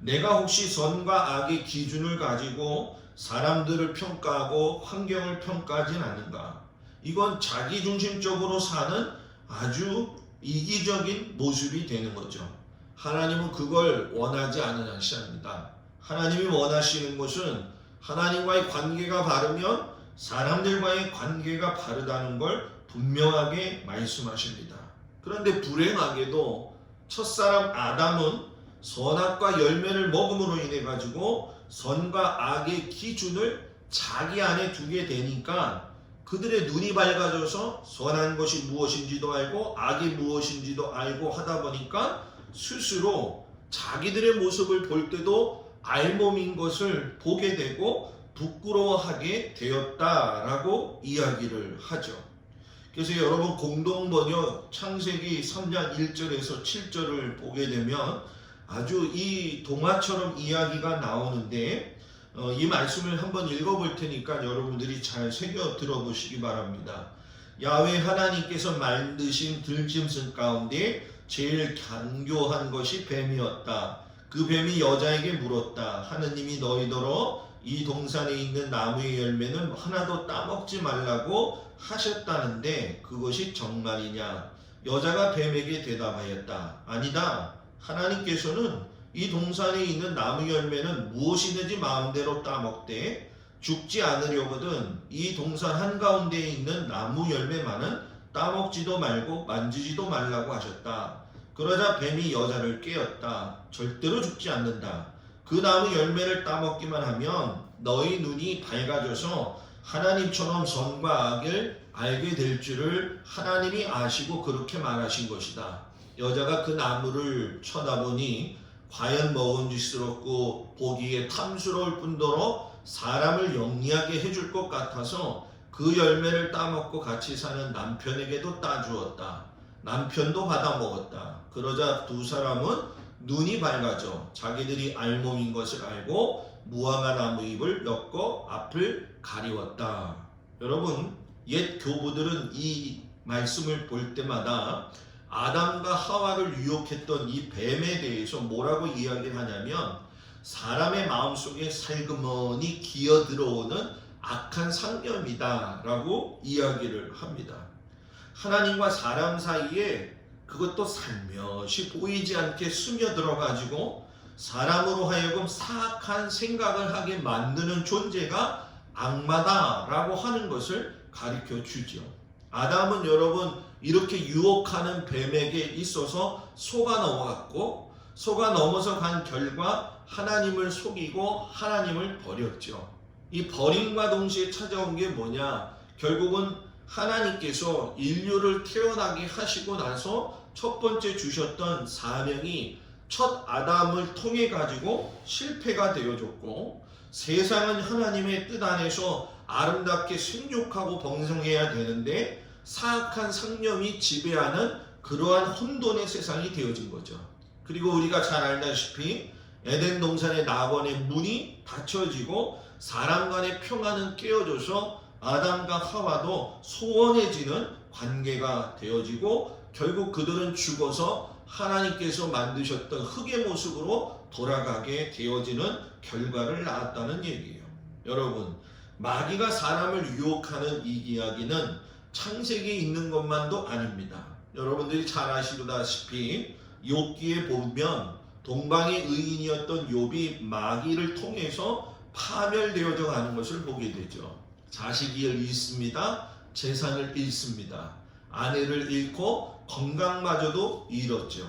내가 혹시 선과 악의 기준을 가지고 사람들을 평가하고 환경을 평가하진 않는가? 이건 자기중심적으로 사는 아주 이기적인 모습이 되는 거죠. 하나님은 그걸 원하지 않으십니다. 하나님이 원하시는 것은 하나님과의 관계가 바르면 사람들과의 관계가 바르다는 걸 분명하게 말씀하십니다. 그런데 불행하게도 첫사람 아담은 선악과 열매를 먹음으로 인해 가지고 선과 악의 기준을 자기 안에 두게 되니까 그들의 눈이 밝아져서 선한 것이 무엇인지도 알고 악이 무엇인지도 알고 하다 보니까 스스로 자기들의 모습을 볼 때도 알몸인 것을 보게 되고 부끄러워하게 되었다라고 이야기를 하죠. 그래서 여러분 공동번역 창세기 3장 1절에서 7절을 보게 되면 아주 이 동화처럼 이야기가 나오는데 이 말씀을 한번 읽어볼 테니까 여러분들이 잘 새겨 들어보시기 바랍니다. 야훼 하나님께서 만드신 들짐승 가운데 제일 간교한 것이 뱀이었다. 그 뱀이 여자에게 물었다. 하느님이 너희더러 이 동산에 있는 나무의 열매는 하나도 따먹지 말라고 하셨다는데 그것이 정말이냐? 여자가 뱀에게 대답하였다. 아니다. 하나님께서는 이 동산에 있는 나무 열매는 무엇이든지 마음대로 따먹되 죽지 않으려거든 이 동산 한가운데에 있는 나무 열매만은 따먹지도 말고 만지지도 말라고 하셨다. 그러자 뱀이 여자를 깨었다. 절대로 죽지 않는다. 그 나무 열매를 따먹기만 하면 너희 눈이 밝아져서 하나님처럼 선과 악을 알게 될 줄을 하나님이 아시고 그렇게 말하신 것이다. 여자가 그 나무를 쳐다보니 과연 먹음직스럽고 보기에 탐스러울 뿐더러 사람을 영리하게 해줄 것 같아서 그 열매를 따먹고 같이 사는 남편에게도 따주었다. 남편도 받아 먹었다. 그러자 두 사람은 눈이 밝아져 자기들이 알몸인 것을 알고 무화과 나무 잎을 엮어 앞을 가리웠다. 여러분, 옛 교부들은 이 말씀을 볼 때마다 아담과 하와를 유혹했던 이 뱀에 대해서 뭐라고 이야기를 하냐면 사람의 마음속에 살그머니 기어 들어오는 악한 상념이다 라고 이야기를 합니다. 하나님과 사람 사이에 그것도 살며시 보이지 않게 스며들어 가지고 사람으로 하여금 사악한 생각을 하게 만드는 존재가 악마다라고 하는 것을 가르쳐 주죠. 아담은 여러분 이렇게 유혹하는 뱀에게 있어서 속아 넘어갔고 속아 넘어서 간 결과 하나님을 속이고 하나님을 버렸죠. 이 버림과 동시에 찾아온 게 뭐냐? 결국은 하나님께서 인류를 태어나게 하시고 나서 첫 번째 주셨던 사명이 첫 아담을 통해 가지고 실패가 되어졌고 세상은 하나님의 뜻 안에서 아름답게 생육하고 번성해야 되는데 사악한 상념이 지배하는 그러한 혼돈의 세상이 되어진 거죠. 그리고 우리가 잘 알다시피 에덴 동산의 낙원의 문이 닫혀지고 사람 간의 평화는 깨어져서 아담과 하와도 소원해지는 관계가 되어지고 결국 그들은 죽어서 하나님께서 만드셨던 흙의 모습으로 돌아가게 되어지는 결과를 낳았다는 얘기예요. 여러분, 마귀가 사람을 유혹하는 이 이야기는 창세기에 있는 것만도 아닙니다. 여러분들이 잘 아시다시피 욥기에 보면 동방의 의인이었던 욥이 마귀를 통해서 파멸되어져 가는 것을 보게 되죠. 자식을 잃습니다. 재산을 잃습니다. 아내를 잃고 건강마저도 잃었죠.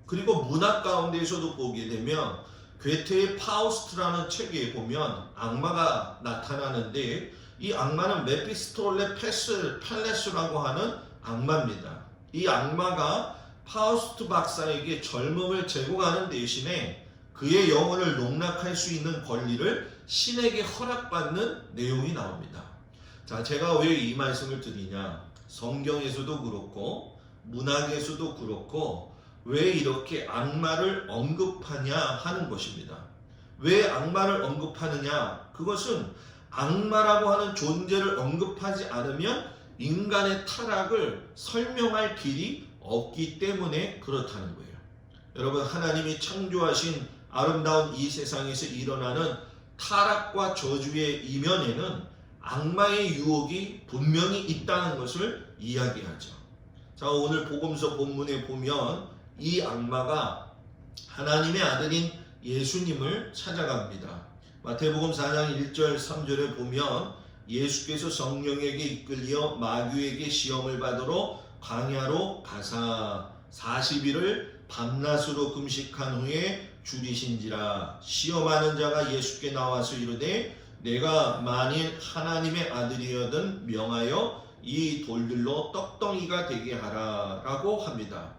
그리고 문학 가운데에서도 보게 되면 괴테의 파우스트라는 책에 보면 악마가 나타나는데 이 악마는 메피스톨레 팔레스라고 하는 악마입니다. 이 악마가 파우스트 박사에게 젊음을 제공하는 대신에 그의 영혼을 농락할 수 있는 권리를 신에게 허락받는 내용이 나옵니다. 자, 제가 왜 이 말씀을 드리냐? 성경에서도 그렇고 문학에서도 그렇고 왜 이렇게 악마를 언급하냐 하는 것입니다. 왜 악마를 언급하느냐? 그것은 악마라고 하는 존재를 언급하지 않으면 인간의 타락을 설명할 길이 없기 때문에 그렇다는 거예요. 여러분, 하나님이 창조하신 아름다운 이 세상에서 일어나는 타락과 저주의 이면에는 악마의 유혹이 분명히 있다는 것을 이야기하죠. 자, 오늘 복음서 본문에 보면 이 악마가 하나님의 아들인 예수님을 찾아갑니다. 마태복음 4장 1절 3절에 보면 예수께서 성령에게 이끌려 마귀에게 시험을 받으러 광야로 가사 40일을 밤낮으로 금식한 후에 줄이신지라. 시험하는 자가 예수께 나와서 이르되 내가 만일 하나님의 아들이여든 명하여 이 돌들로 떡덩이가 되게 하라 라고 합니다.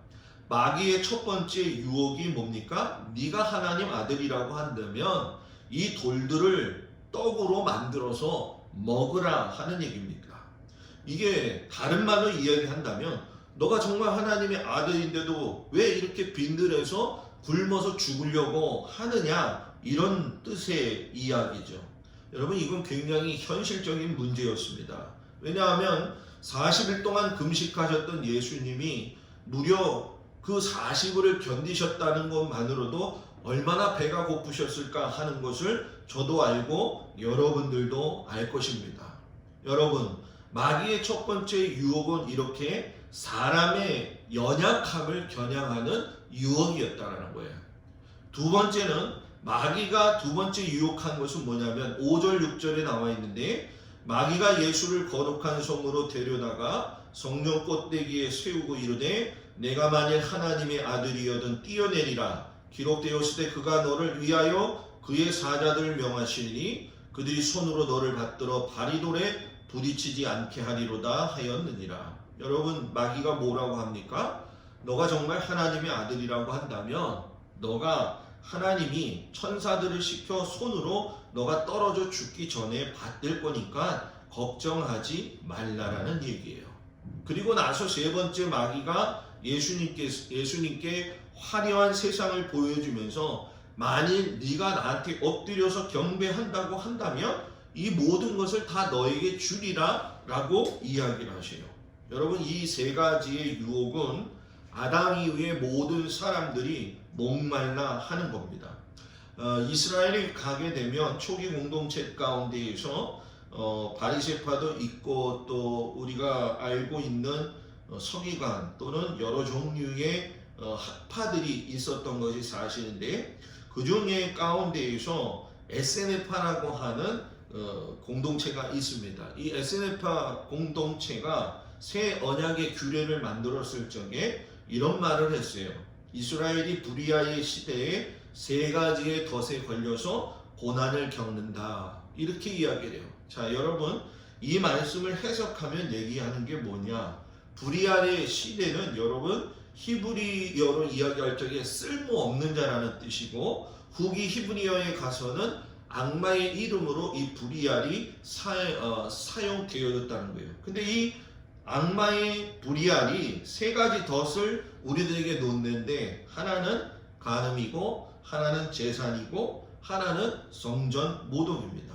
마귀의 첫 번째 유혹이 뭡니까? 네가 하나님 아들이라고 한다면 이 돌들을 떡으로 만들어서 먹으라 하는 얘기입니다. 이게 다른 말로 이야기한다면 너가 정말 하나님의 아들인데도 왜 이렇게 빈들에서 굶어서 죽으려고 하느냐, 이런 뜻의 이야기죠. 여러분, 이건 굉장히 현실적인 문제였습니다. 왜냐하면 40일 동안 금식하셨던 예수님이 무려 그 40일을 견디셨다는 것만으로도 얼마나 배가 고프셨을까 하는 것을 저도 알고 여러분들도 알 것입니다. 여러분, 마귀의 첫 번째 유혹은 이렇게 사람의 연약함을 겨냥하는 유혹이었다라는 거예요. 두 번째는 마귀가 두 번째 유혹한 것은 뭐냐면 5절 6절에 나와 있는데, 마귀가 예수를 거룩한 성으로 데려다가 성령 꼭대기에 세우고 이르되 내가 만일 하나님의 아들이여든 뛰어내리라. 기록되었을 때 그가 너를 위하여 그의 사자들을 명하시니 그들이 손으로 너를 받들어 바리돌에 부딪히지 않게 하리로다 하였느니라. 여러분, 마귀가 뭐라고 합니까? 너가 정말 하나님의 아들이라고 한다면 너가 하나님이 천사들을 시켜 손으로 너가 떨어져 죽기 전에 받들 거니까 걱정하지 말라라는 얘기예요. 그리고 나서 세 번째, 마귀가 예수님께 화려한 세상을 보여주면서 만일 네가 나한테 엎드려서 경배한다고 한다면 이 모든 것을 다 너에게 주리라 라고 이야기를 하셔요. 여러분, 이 세 가지의 유혹은 아담 이후의 모든 사람들이 목말라 하는 겁니다. 이스라엘에 가게 되면 초기 공동체 가운데에서 바리새파도 있고 또 우리가 알고 있는 서기관 또는 여러 종류의 학파들이 있었던 것이 사실인데, 그 중에 가운데에서 에세네파라고 하는 공동체가 있습니다. 이 에세네파 공동체가 새 언약의 규례를 만들었을 적에 이런 말을 했어요. 이스라엘이 부리아의 시대에 세 가지의 덫에 걸려서 고난을 겪는다, 이렇게 이야기를 해요. 자, 여러분, 이 말씀을 해석하면 얘기하는 게 뭐냐? 부리아의 시대는 여러분 히브리어로 이야기할 적에 쓸모없는 자라는 뜻이고, 후기 히브리어에 가서는 악마의 이름으로 이 부리알이 사용되어졌다는 거예요. 근데 이 악마의 부리알이 세 가지 덫을 우리들에게 놓는데, 하나는 간음이고, 하나는 재산이고, 하나는 성전 모독입니다.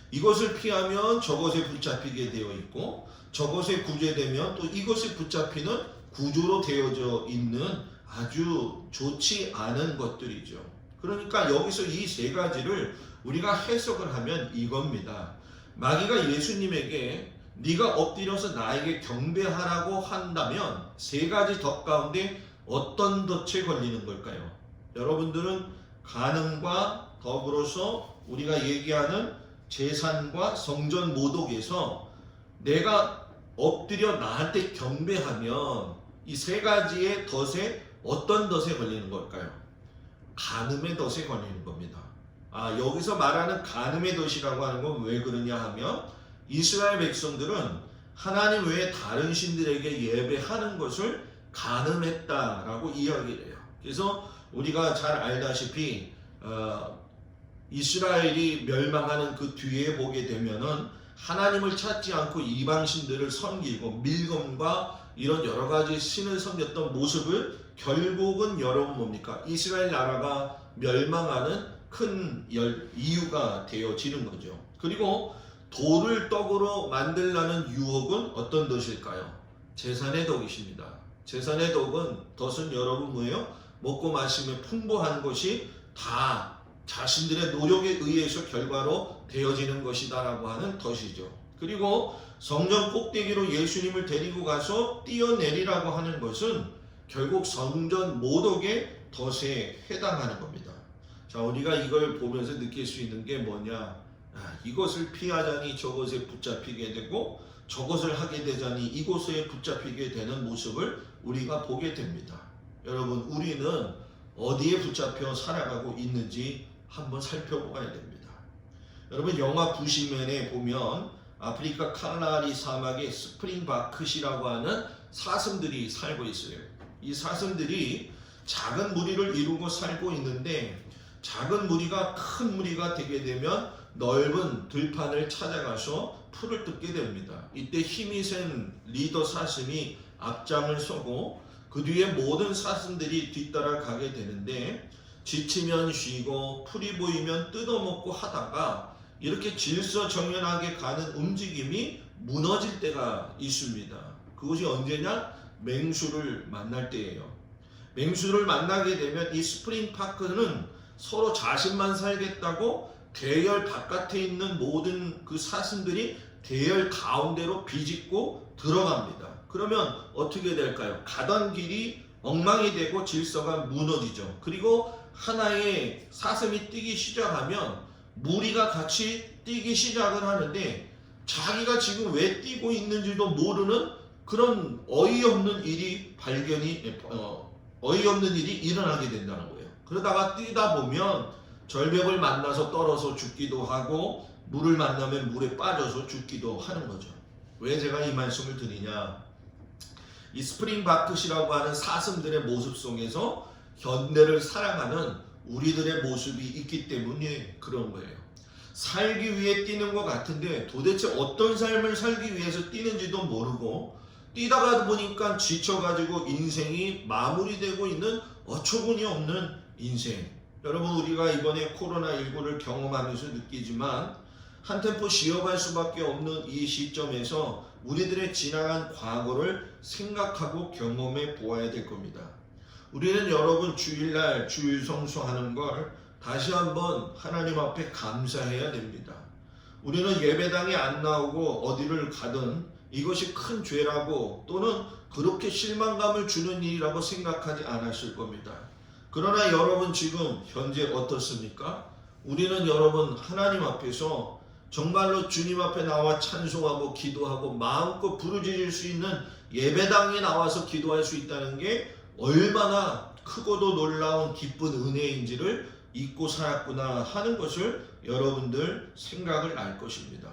이것을 피하면 저것에 붙잡히게 되어 있고, 저것에 구제되면 또 이것에 붙잡히는 구조로 되어져 있는 아주 좋지 않은 것들이죠. 그러니까 여기서 이 세 가지를 우리가 해석을 하면 이겁니다. 마귀가 예수님에게 네가 엎드려서 나에게 경배하라고 한다면 세 가지 덫 가운데 어떤 덫에 걸리는 걸까요? 여러분들은 간음과 더불어서 우리가 얘기하는 재산과 성전 모독에서 내가 엎드려 나한테 경배하면 이 세 가지의 덫에 어떤 덫에 걸리는 걸까요? 간음의 덫에 걸리는 겁니다. 여기서 말하는 간음의 덫이라고 하는 건 왜 그러냐 하면, 이스라엘 백성들은 하나님 외에 다른 신들에게 예배하는 것을 간음했다라고 이야기를 해요. 그래서 우리가 잘 알다시피 이스라엘이 멸망하는 그 뒤에 보게 되면은 하나님을 찾지 않고 이방신들을 섬기고 밀검과 이런 여러 가지 신을 섬겼던 모습을 결국은 여러분 뭡니까? 이스라엘 나라가 멸망하는 큰 이유가 되어지는 거죠. 그리고 돌을 떡으로 만들라는 유혹은 어떤 덫일까요? 재산의 덫이십니다. 재산의 덫은 여러분 뭐예요? 먹고 마시며 풍부한 것이 다 자신들의 노력에 의해서 결과로 되어지는 것이다 라고 하는 덫이죠. 그리고 성전 꼭대기로 예수님을 데리고 가서 뛰어내리라고 하는 것은 결국 성전 모독의 덫에 해당하는 겁니다. 자, 우리가 이걸 보면서 느낄 수 있는 게 뭐냐? 이것을 피하자니 저것에 붙잡히게 되고, 저것을 하게 되자니 이곳에 붙잡히게 되는 모습을 우리가 보게 됩니다. 여러분, 우리는 어디에 붙잡혀 살아가고 있는지 한번 살펴보아야 됩니다. 여러분, 영화 부시맨에 보면 아프리카 칼라리 사막에 스프링바크시라고 하는 사슴들이 살고 있어요. 이 사슴들이 작은 무리를 이루고 살고 있는데, 작은 무리가 큰 무리가 되게 되면 넓은 들판을 찾아가서 풀을 뜯게 됩니다. 이때 힘이 센 리더 사슴이 앞장을 서고 그 뒤에 모든 사슴들이 뒤따라 가게 되는데, 지치면 쉬고 풀이 보이면 뜯어먹고 하다가 이렇게 질서정연하게 가는 움직임이 무너질 때가 있습니다. 그것이 언제냐? 맹수를 만날 때예요. 맹수를 만나게 되면 이 스프링파크는 서로 자신만 살겠다고 대열 바깥에 있는 모든 그 사슴들이 대열 가운데로 비집고 들어갑니다. 그러면 어떻게 될까요? 가던 길이 엉망이 되고 질서가 무너지죠. 그리고 하나의 사슴이 뛰기 시작하면 무리가 같이 뛰기 시작을 하는데 자기가 지금 왜 뛰고 있는지도 모르는 그런 어이없는 일이 일어나게 된다는 거예요. 그러다가 뛰다 보면 절벽을 만나서 떨어져 죽기도 하고 물을 만나면 물에 빠져서 죽기도 하는 거죠. 왜 제가 이 말씀을 드리냐? 이 스프링바크시라고 하는 사슴들의 모습 속에서 현대를 살아가는 우리들의 모습이 있기 때문에 그런 거예요. 살기 위해 뛰는 것 같은데 도대체 어떤 삶을 살기 위해서 뛰는지도 모르고 뛰다가 보니까 지쳐가지고 인생이 마무리되고 있는 어처구니 없는 인생. 여러분, 우리가 이번에 코로나19를 경험하면서 느끼지만 한 템포 쉬어갈 수밖에 없는 이 시점에서 우리들의 지나간 과거를 생각하고 경험해 보아야 될 겁니다. 우리는 여러분 주일날 주일 성수하는 걸 다시 한번 하나님 앞에 감사해야 됩니다. 우리는 예배당에 안 나오고 어디를 가든 이것이 큰 죄라고 또는 그렇게 실망감을 주는 일이라고 생각하지 않았을 겁니다. 그러나 여러분 지금 현재 어떻습니까? 우리는 여러분 하나님 앞에서 정말로 주님 앞에 나와 찬송하고 기도하고 마음껏 부르짖을 수 있는 예배당에 나와서 기도할 수 있다는 게 얼마나 크고도 놀라운 기쁜 은혜인지를 잊고 살았구나 하는 것을 여러분들 생각을 알 것입니다.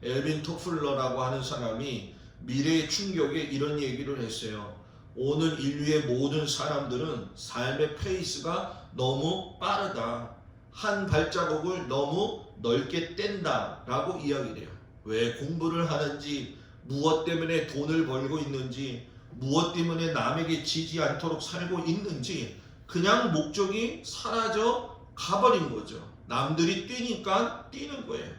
엘빈 토플러라고 하는 사람이 미래의 충격에 이런 얘기를 했어요. 오늘 인류의 모든 사람들은 삶의 페이스가 너무 빠르다. 한 발자국을 너무 넓게 뗀다 라고 이야기를 해요. 왜 공부를 하는지, 무엇 때문에 돈을 벌고 있는지, 무엇 때문에 남에게 지지 않도록 살고 있는지 그냥 목적이 사라져 가버린 거죠. 남들이 뛰니까 뛰는 거예요.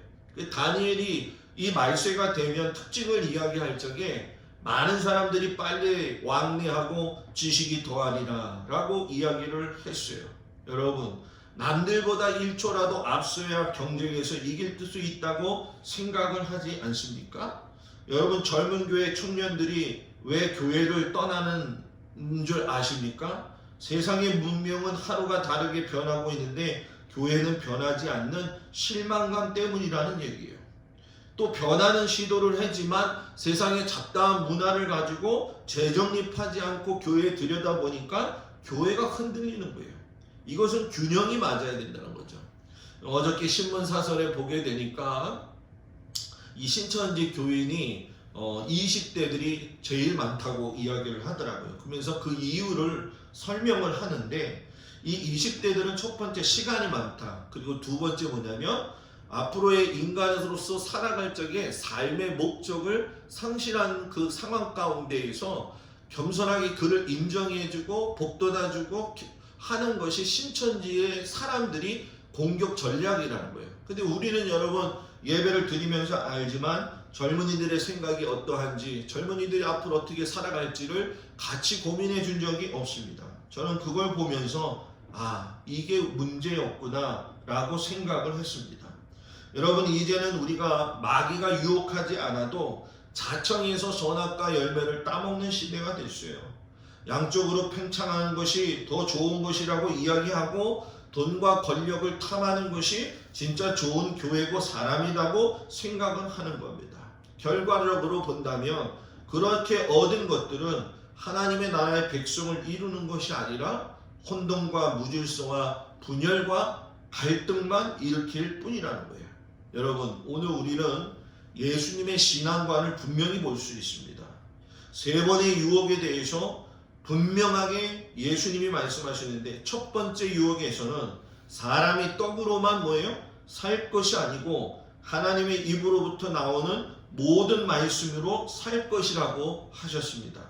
다니엘이 이 말세가 되면 특징을 이야기할 적에 많은 사람들이 빨리 왕래하고 지식이 더하리라 라고 이야기를 했어요. 여러분, 남들보다 1초라도 앞서야 경쟁에서 이길 수 있다고 생각을 하지 않습니까? 여러분, 젊은 교회 청년들이 왜 교회를 떠나는 줄 아십니까? 세상의 문명은 하루가 다르게 변하고 있는데 교회는 변하지 않는 실망감 때문이라는 얘기예요. 또 변하는 시도를 했지만 세상의 잡다한 문화를 가지고 재정립하지 않고 교회에 들여다보니까 교회가 흔들리는 거예요. 이것은 균형이 맞아야 된다는 거죠. 어저께 신문사설에 보게 되니까 이 신천지 교인이 20대들이 제일 많다고 이야기를 하더라고요. 그러면서 그 이유를 설명을 하는데 이 20대들은 첫 번째 시간이 많다. 그리고 두 번째 뭐냐면 앞으로의 인간으로서 살아갈 적에 삶의 목적을 상실한 그 상황 가운데에서 겸손하게 그를 인정해주고 복돋아주고 하는 것이 신천지의 사람들이 공격 전략이라는 거예요. 근데 우리는 여러분 예배를 드리면서 알지만 젊은이들의 생각이 어떠한지, 젊은이들이 앞으로 어떻게 살아갈지를 같이 고민해 준 적이 없습니다. 저는 그걸 보면서 이게 문제였구나 라고 생각을 했습니다. 여러분, 이제는 우리가 마귀가 유혹하지 않아도 자청에서 선악과 열매를 따먹는 시대가 됐어요. 양쪽으로 팽창하는 것이 더 좋은 것이라고 이야기하고 돈과 권력을 탐하는 것이 진짜 좋은 교회고 사람이라고 생각을 하는 겁니다. 결과적으로 본다면 그렇게 얻은 것들은 하나님의 나라의 백성을 이루는 것이 아니라 혼돈과 무질서와 분열과 갈등만 일으킬 뿐이라는 거예요. 여러분, 오늘 우리는 예수님의 신앙관을 분명히 볼 수 있습니다. 세 번의 유혹에 대해서 분명하게 예수님이 말씀하시는데, 첫 번째 유혹에서는 사람이 떡으로만 살 것이 아니고 하나님의 입으로부터 나오는 모든 말씀으로 살 것이라고 하셨습니다.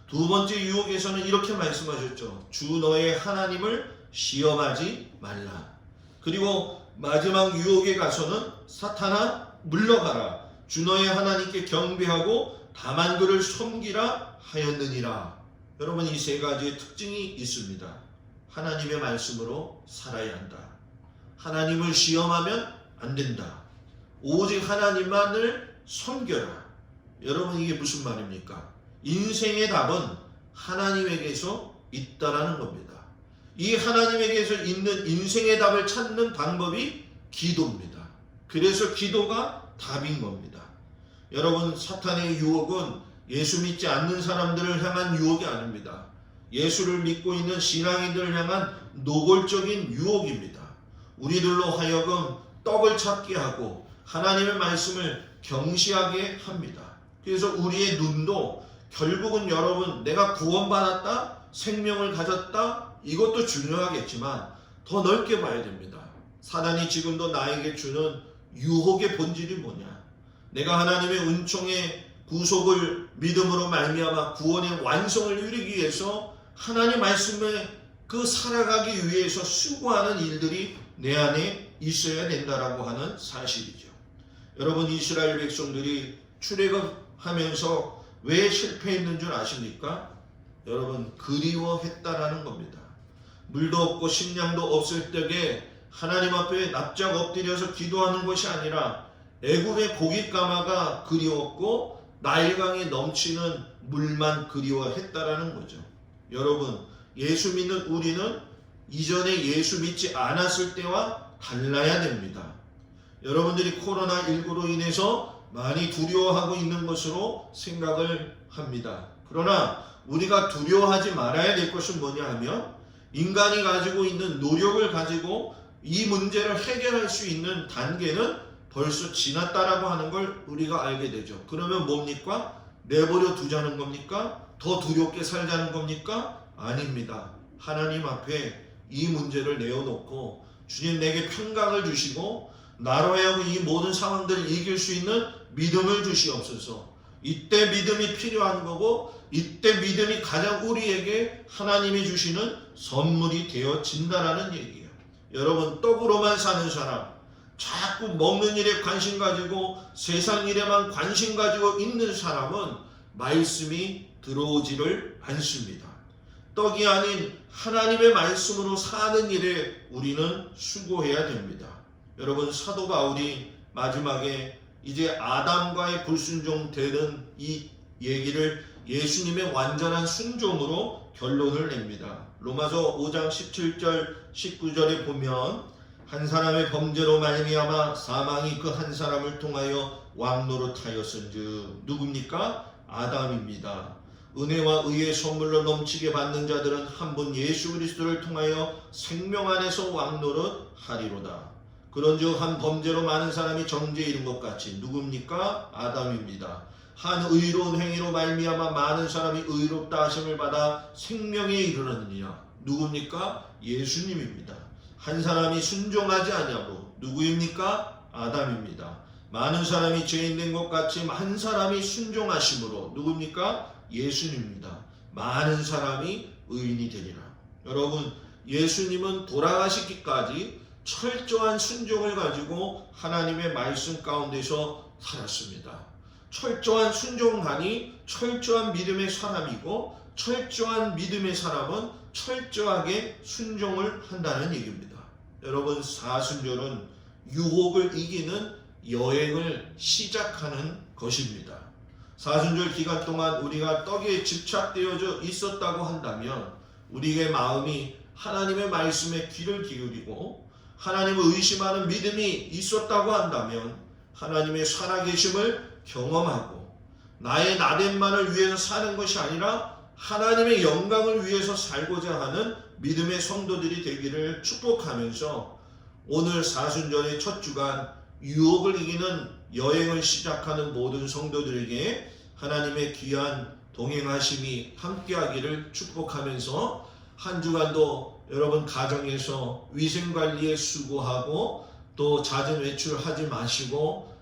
두 번째 유혹에서는 이렇게 말씀하셨죠. 주 너의 하나님을 시험하지 말라. 그리고 마지막 유혹에 가서는 사탄아 물러가라. 주 너의 하나님께 경배하고 다만 그를 섬기라 하였느니라. 여러분, 이 세 가지의 특징이 있습니다. 하나님의 말씀으로 살아야 한다. 하나님을 시험하면 안 된다. 오직 하나님만을 섬겨라. 여러분, 이게 무슨 말입니까? 인생의 답은 하나님에게서 있다라는 겁니다. 이 하나님에게서 있는 인생의 답을 찾는 방법이 기도입니다. 그래서 기도가 답인 겁니다. 여러분, 사탄의 유혹은 예수 믿지 않는 사람들을 향한 유혹이 아닙니다. 예수를 믿고 있는 신앙인들을 향한 노골적인 유혹입니다. 우리들로 하여금 떡을 찾게 하고 하나님의 말씀을 경시하게 합니다. 그래서 우리의 눈도 결국은 여러분, 내가 구원받았다, 생명을 가졌다, 이것도 중요하겠지만 더 넓게 봐야 됩니다. 사단이 지금도 나에게 주는 유혹의 본질이 뭐냐? 내가 하나님의 은총의 구속을 믿음으로 말미암아 구원의 완성을 이루기 위해서 하나님 말씀에 그 살아가기 위해서 수고하는 일들이 내 안에 있어야 된다라고 하는 사실이죠. 여러분, 이스라엘 백성들이 출애굽하면서 왜 실패했는 줄 아십니까? 여러분, 그리워했다라는 겁니다. 물도 없고 식량도 없을 때에 하나님 앞에 납작 엎드려서 기도하는 것이 아니라 애굽의 고깃가마가 그리웠고 나일강에 넘치는 물만 그리워했다라는 거죠. 여러분, 예수 믿는 우리는 이전에 예수 믿지 않았을 때와 달라야 됩니다. 여러분들이 코로나19로 인해서 많이 두려워하고 있는 것으로 생각을 합니다. 그러나 우리가 두려워하지 말아야 될 것은 뭐냐 하면, 인간이 가지고 있는 노력을 가지고 이 문제를 해결할 수 있는 단계는 벌써 지났다라고 하는 걸 우리가 알게 되죠. 그러면 뭡니까? 내버려 두자는 겁니까? 더 두렵게 살자는 겁니까? 아닙니다. 하나님 앞에 이 문제를 내어놓고 주님, 내게 평강을 주시고 나로 하여금 이 모든 상황들을 이길 수 있는 믿음을 주시옵소서. 이때 믿음이 필요한 거고, 이때 믿음이 가장 우리에게 하나님이 주시는 선물이 되어진다라는 얘기예요. 여러분, 떡으로만 사는 사람, 자꾸 먹는 일에 관심 가지고 세상 일에만 관심 가지고 있는 사람은 말씀이 들어오지를 않습니다. 떡이 아닌 하나님의 말씀으로 사는 일에 우리는 수고해야 됩니다. 여러분, 사도 바울이 마지막에 이제 아담과의 불순종되는 이 얘기를 예수님의 완전한 순종으로 결론을 냅니다. 로마서 5장 17절 19절에 보면, 한 사람의 범죄로 말미암아 사망이 그 한 사람을 통하여 왕노릇하였은즉 누굽니까? 아담입니다. 은혜와 의의 선물로 넘치게 받는 자들은 한 분 예수 그리스도를 통하여 생명 안에서 왕노릇하리로다. 그런즉 한 범죄로 많은 사람이 정죄에 이른 것 같이 누굽니까? 아담입니다. 한 의로운 행위로 말미암아 많은 사람이 의롭다 하심을 받아 생명에 이르느니라. 누굽니까? 예수님입니다. 한 사람이 순종하지 아니하고 누구입니까? 아담입니다. 많은 사람이 죄인 된 것 같이 한 사람이 순종하심으로 누굽니까? 예수님입니다. 많은 사람이 의인이 되리라. 여러분, 예수님은 돌아가시기까지 철저한 순종을 가지고 하나님의 말씀 가운데서 살았습니다. 철저한 순종하니 철저한 믿음의 사람이고, 철저한 믿음의 사람은 철저하게 순종을 한다는 얘기입니다. 여러분, 사순절은 유혹을 이기는 여행을 시작하는 것입니다. 사순절 기간 동안 우리가 떡에 집착되어져 있었다고 한다면 우리의 마음이 하나님의 말씀에 귀를 기울이고 하나님을 의심하는 믿음이 있었다고 한다면 하나님의 살아계심을 경험하고 나의 나됨만을 위해서 사는 것이 아니라 하나님의 영광을 위해서 살고자 하는 믿음의 성도들이 되기를 축복하면서, 오늘 사순절의 첫 주간 유혹을 이기는 여행을 시작하는 모든 성도들에게 하나님의 귀한 동행하심이 함께하기를 축복하면서, 한 주간도 여러분 가정에서 위생관리에 수고하고 또 잦은 외출하지 마시고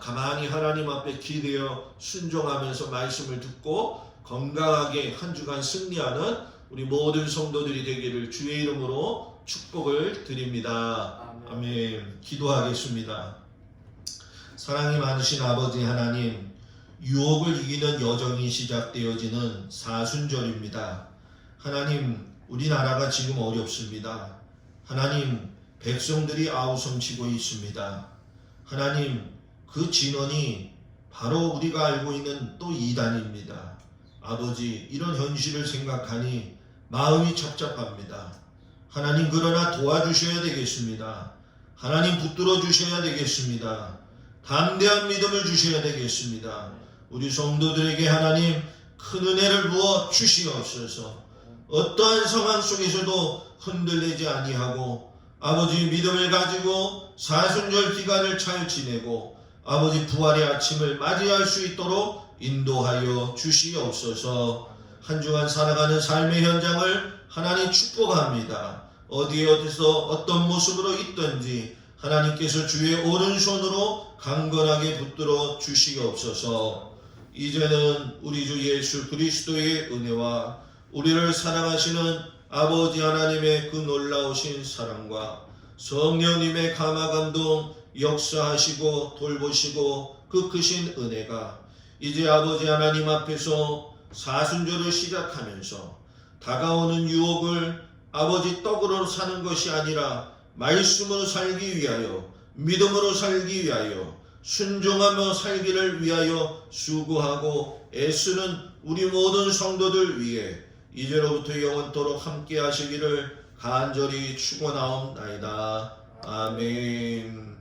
가만히 하나님 앞에 기대어 순종하면서 말씀을 듣고 건강하게 한 주간 승리하는 우리 모든 성도들이 되기를 주의 이름으로 축복을 드립니다. 아멘. 기도하겠습니다. 사랑이 많으신 아버지 하나님, 유혹을 이기는 여정이 시작되어지는 사순절입니다. 하나님, 우리나라가 지금 어렵습니다. 하나님, 백성들이 아우성치고 있습니다. 하나님, 그 진원이 바로 우리가 알고 있는 또 이단입니다. 아버지, 이런 현실을 생각하니 마음이 착잡합니다. 하나님, 그러나 도와주셔야 되겠습니다. 하나님, 붙들어 주셔야 되겠습니다. 담대한 믿음을 주셔야 되겠습니다. 우리 성도들에게 하나님 큰 은혜를 부어 주시옵소서. 어떠한 상황 속에서도 흔들리지 아니하고 아버지 믿음을 가지고 사순절 기간을 잘 지내고 아버지 부활의 아침을 맞이할 수 있도록 인도하여 주시옵소서. 한 주간 살아가는 삶의 현장을 하나님 축복합니다. 어디에 어디서 어떤 모습으로 있든지 하나님께서 주의 오른손으로 강건하게 붙들어 주시옵소서. 이제는 우리 주 예수 그리스도의 은혜와 우리를 사랑하시는 아버지 하나님의 그 놀라우신 사랑과 성령님의 감화감동 역사하시고 돌보시고 그 크신 은혜가 이제 아버지 하나님 앞에서 사순절을 시작하면서 다가오는 유혹을 아버지 떡으로 사는 것이 아니라 말씀으로 살기 위하여 믿음으로 살기 위하여 순종하며 살기를 위하여 수고하고 애쓰는 우리 모든 성도들 위해 이제로부터 영원토록 함께 하시기를 간절히 축원하옵나이다. 아멘.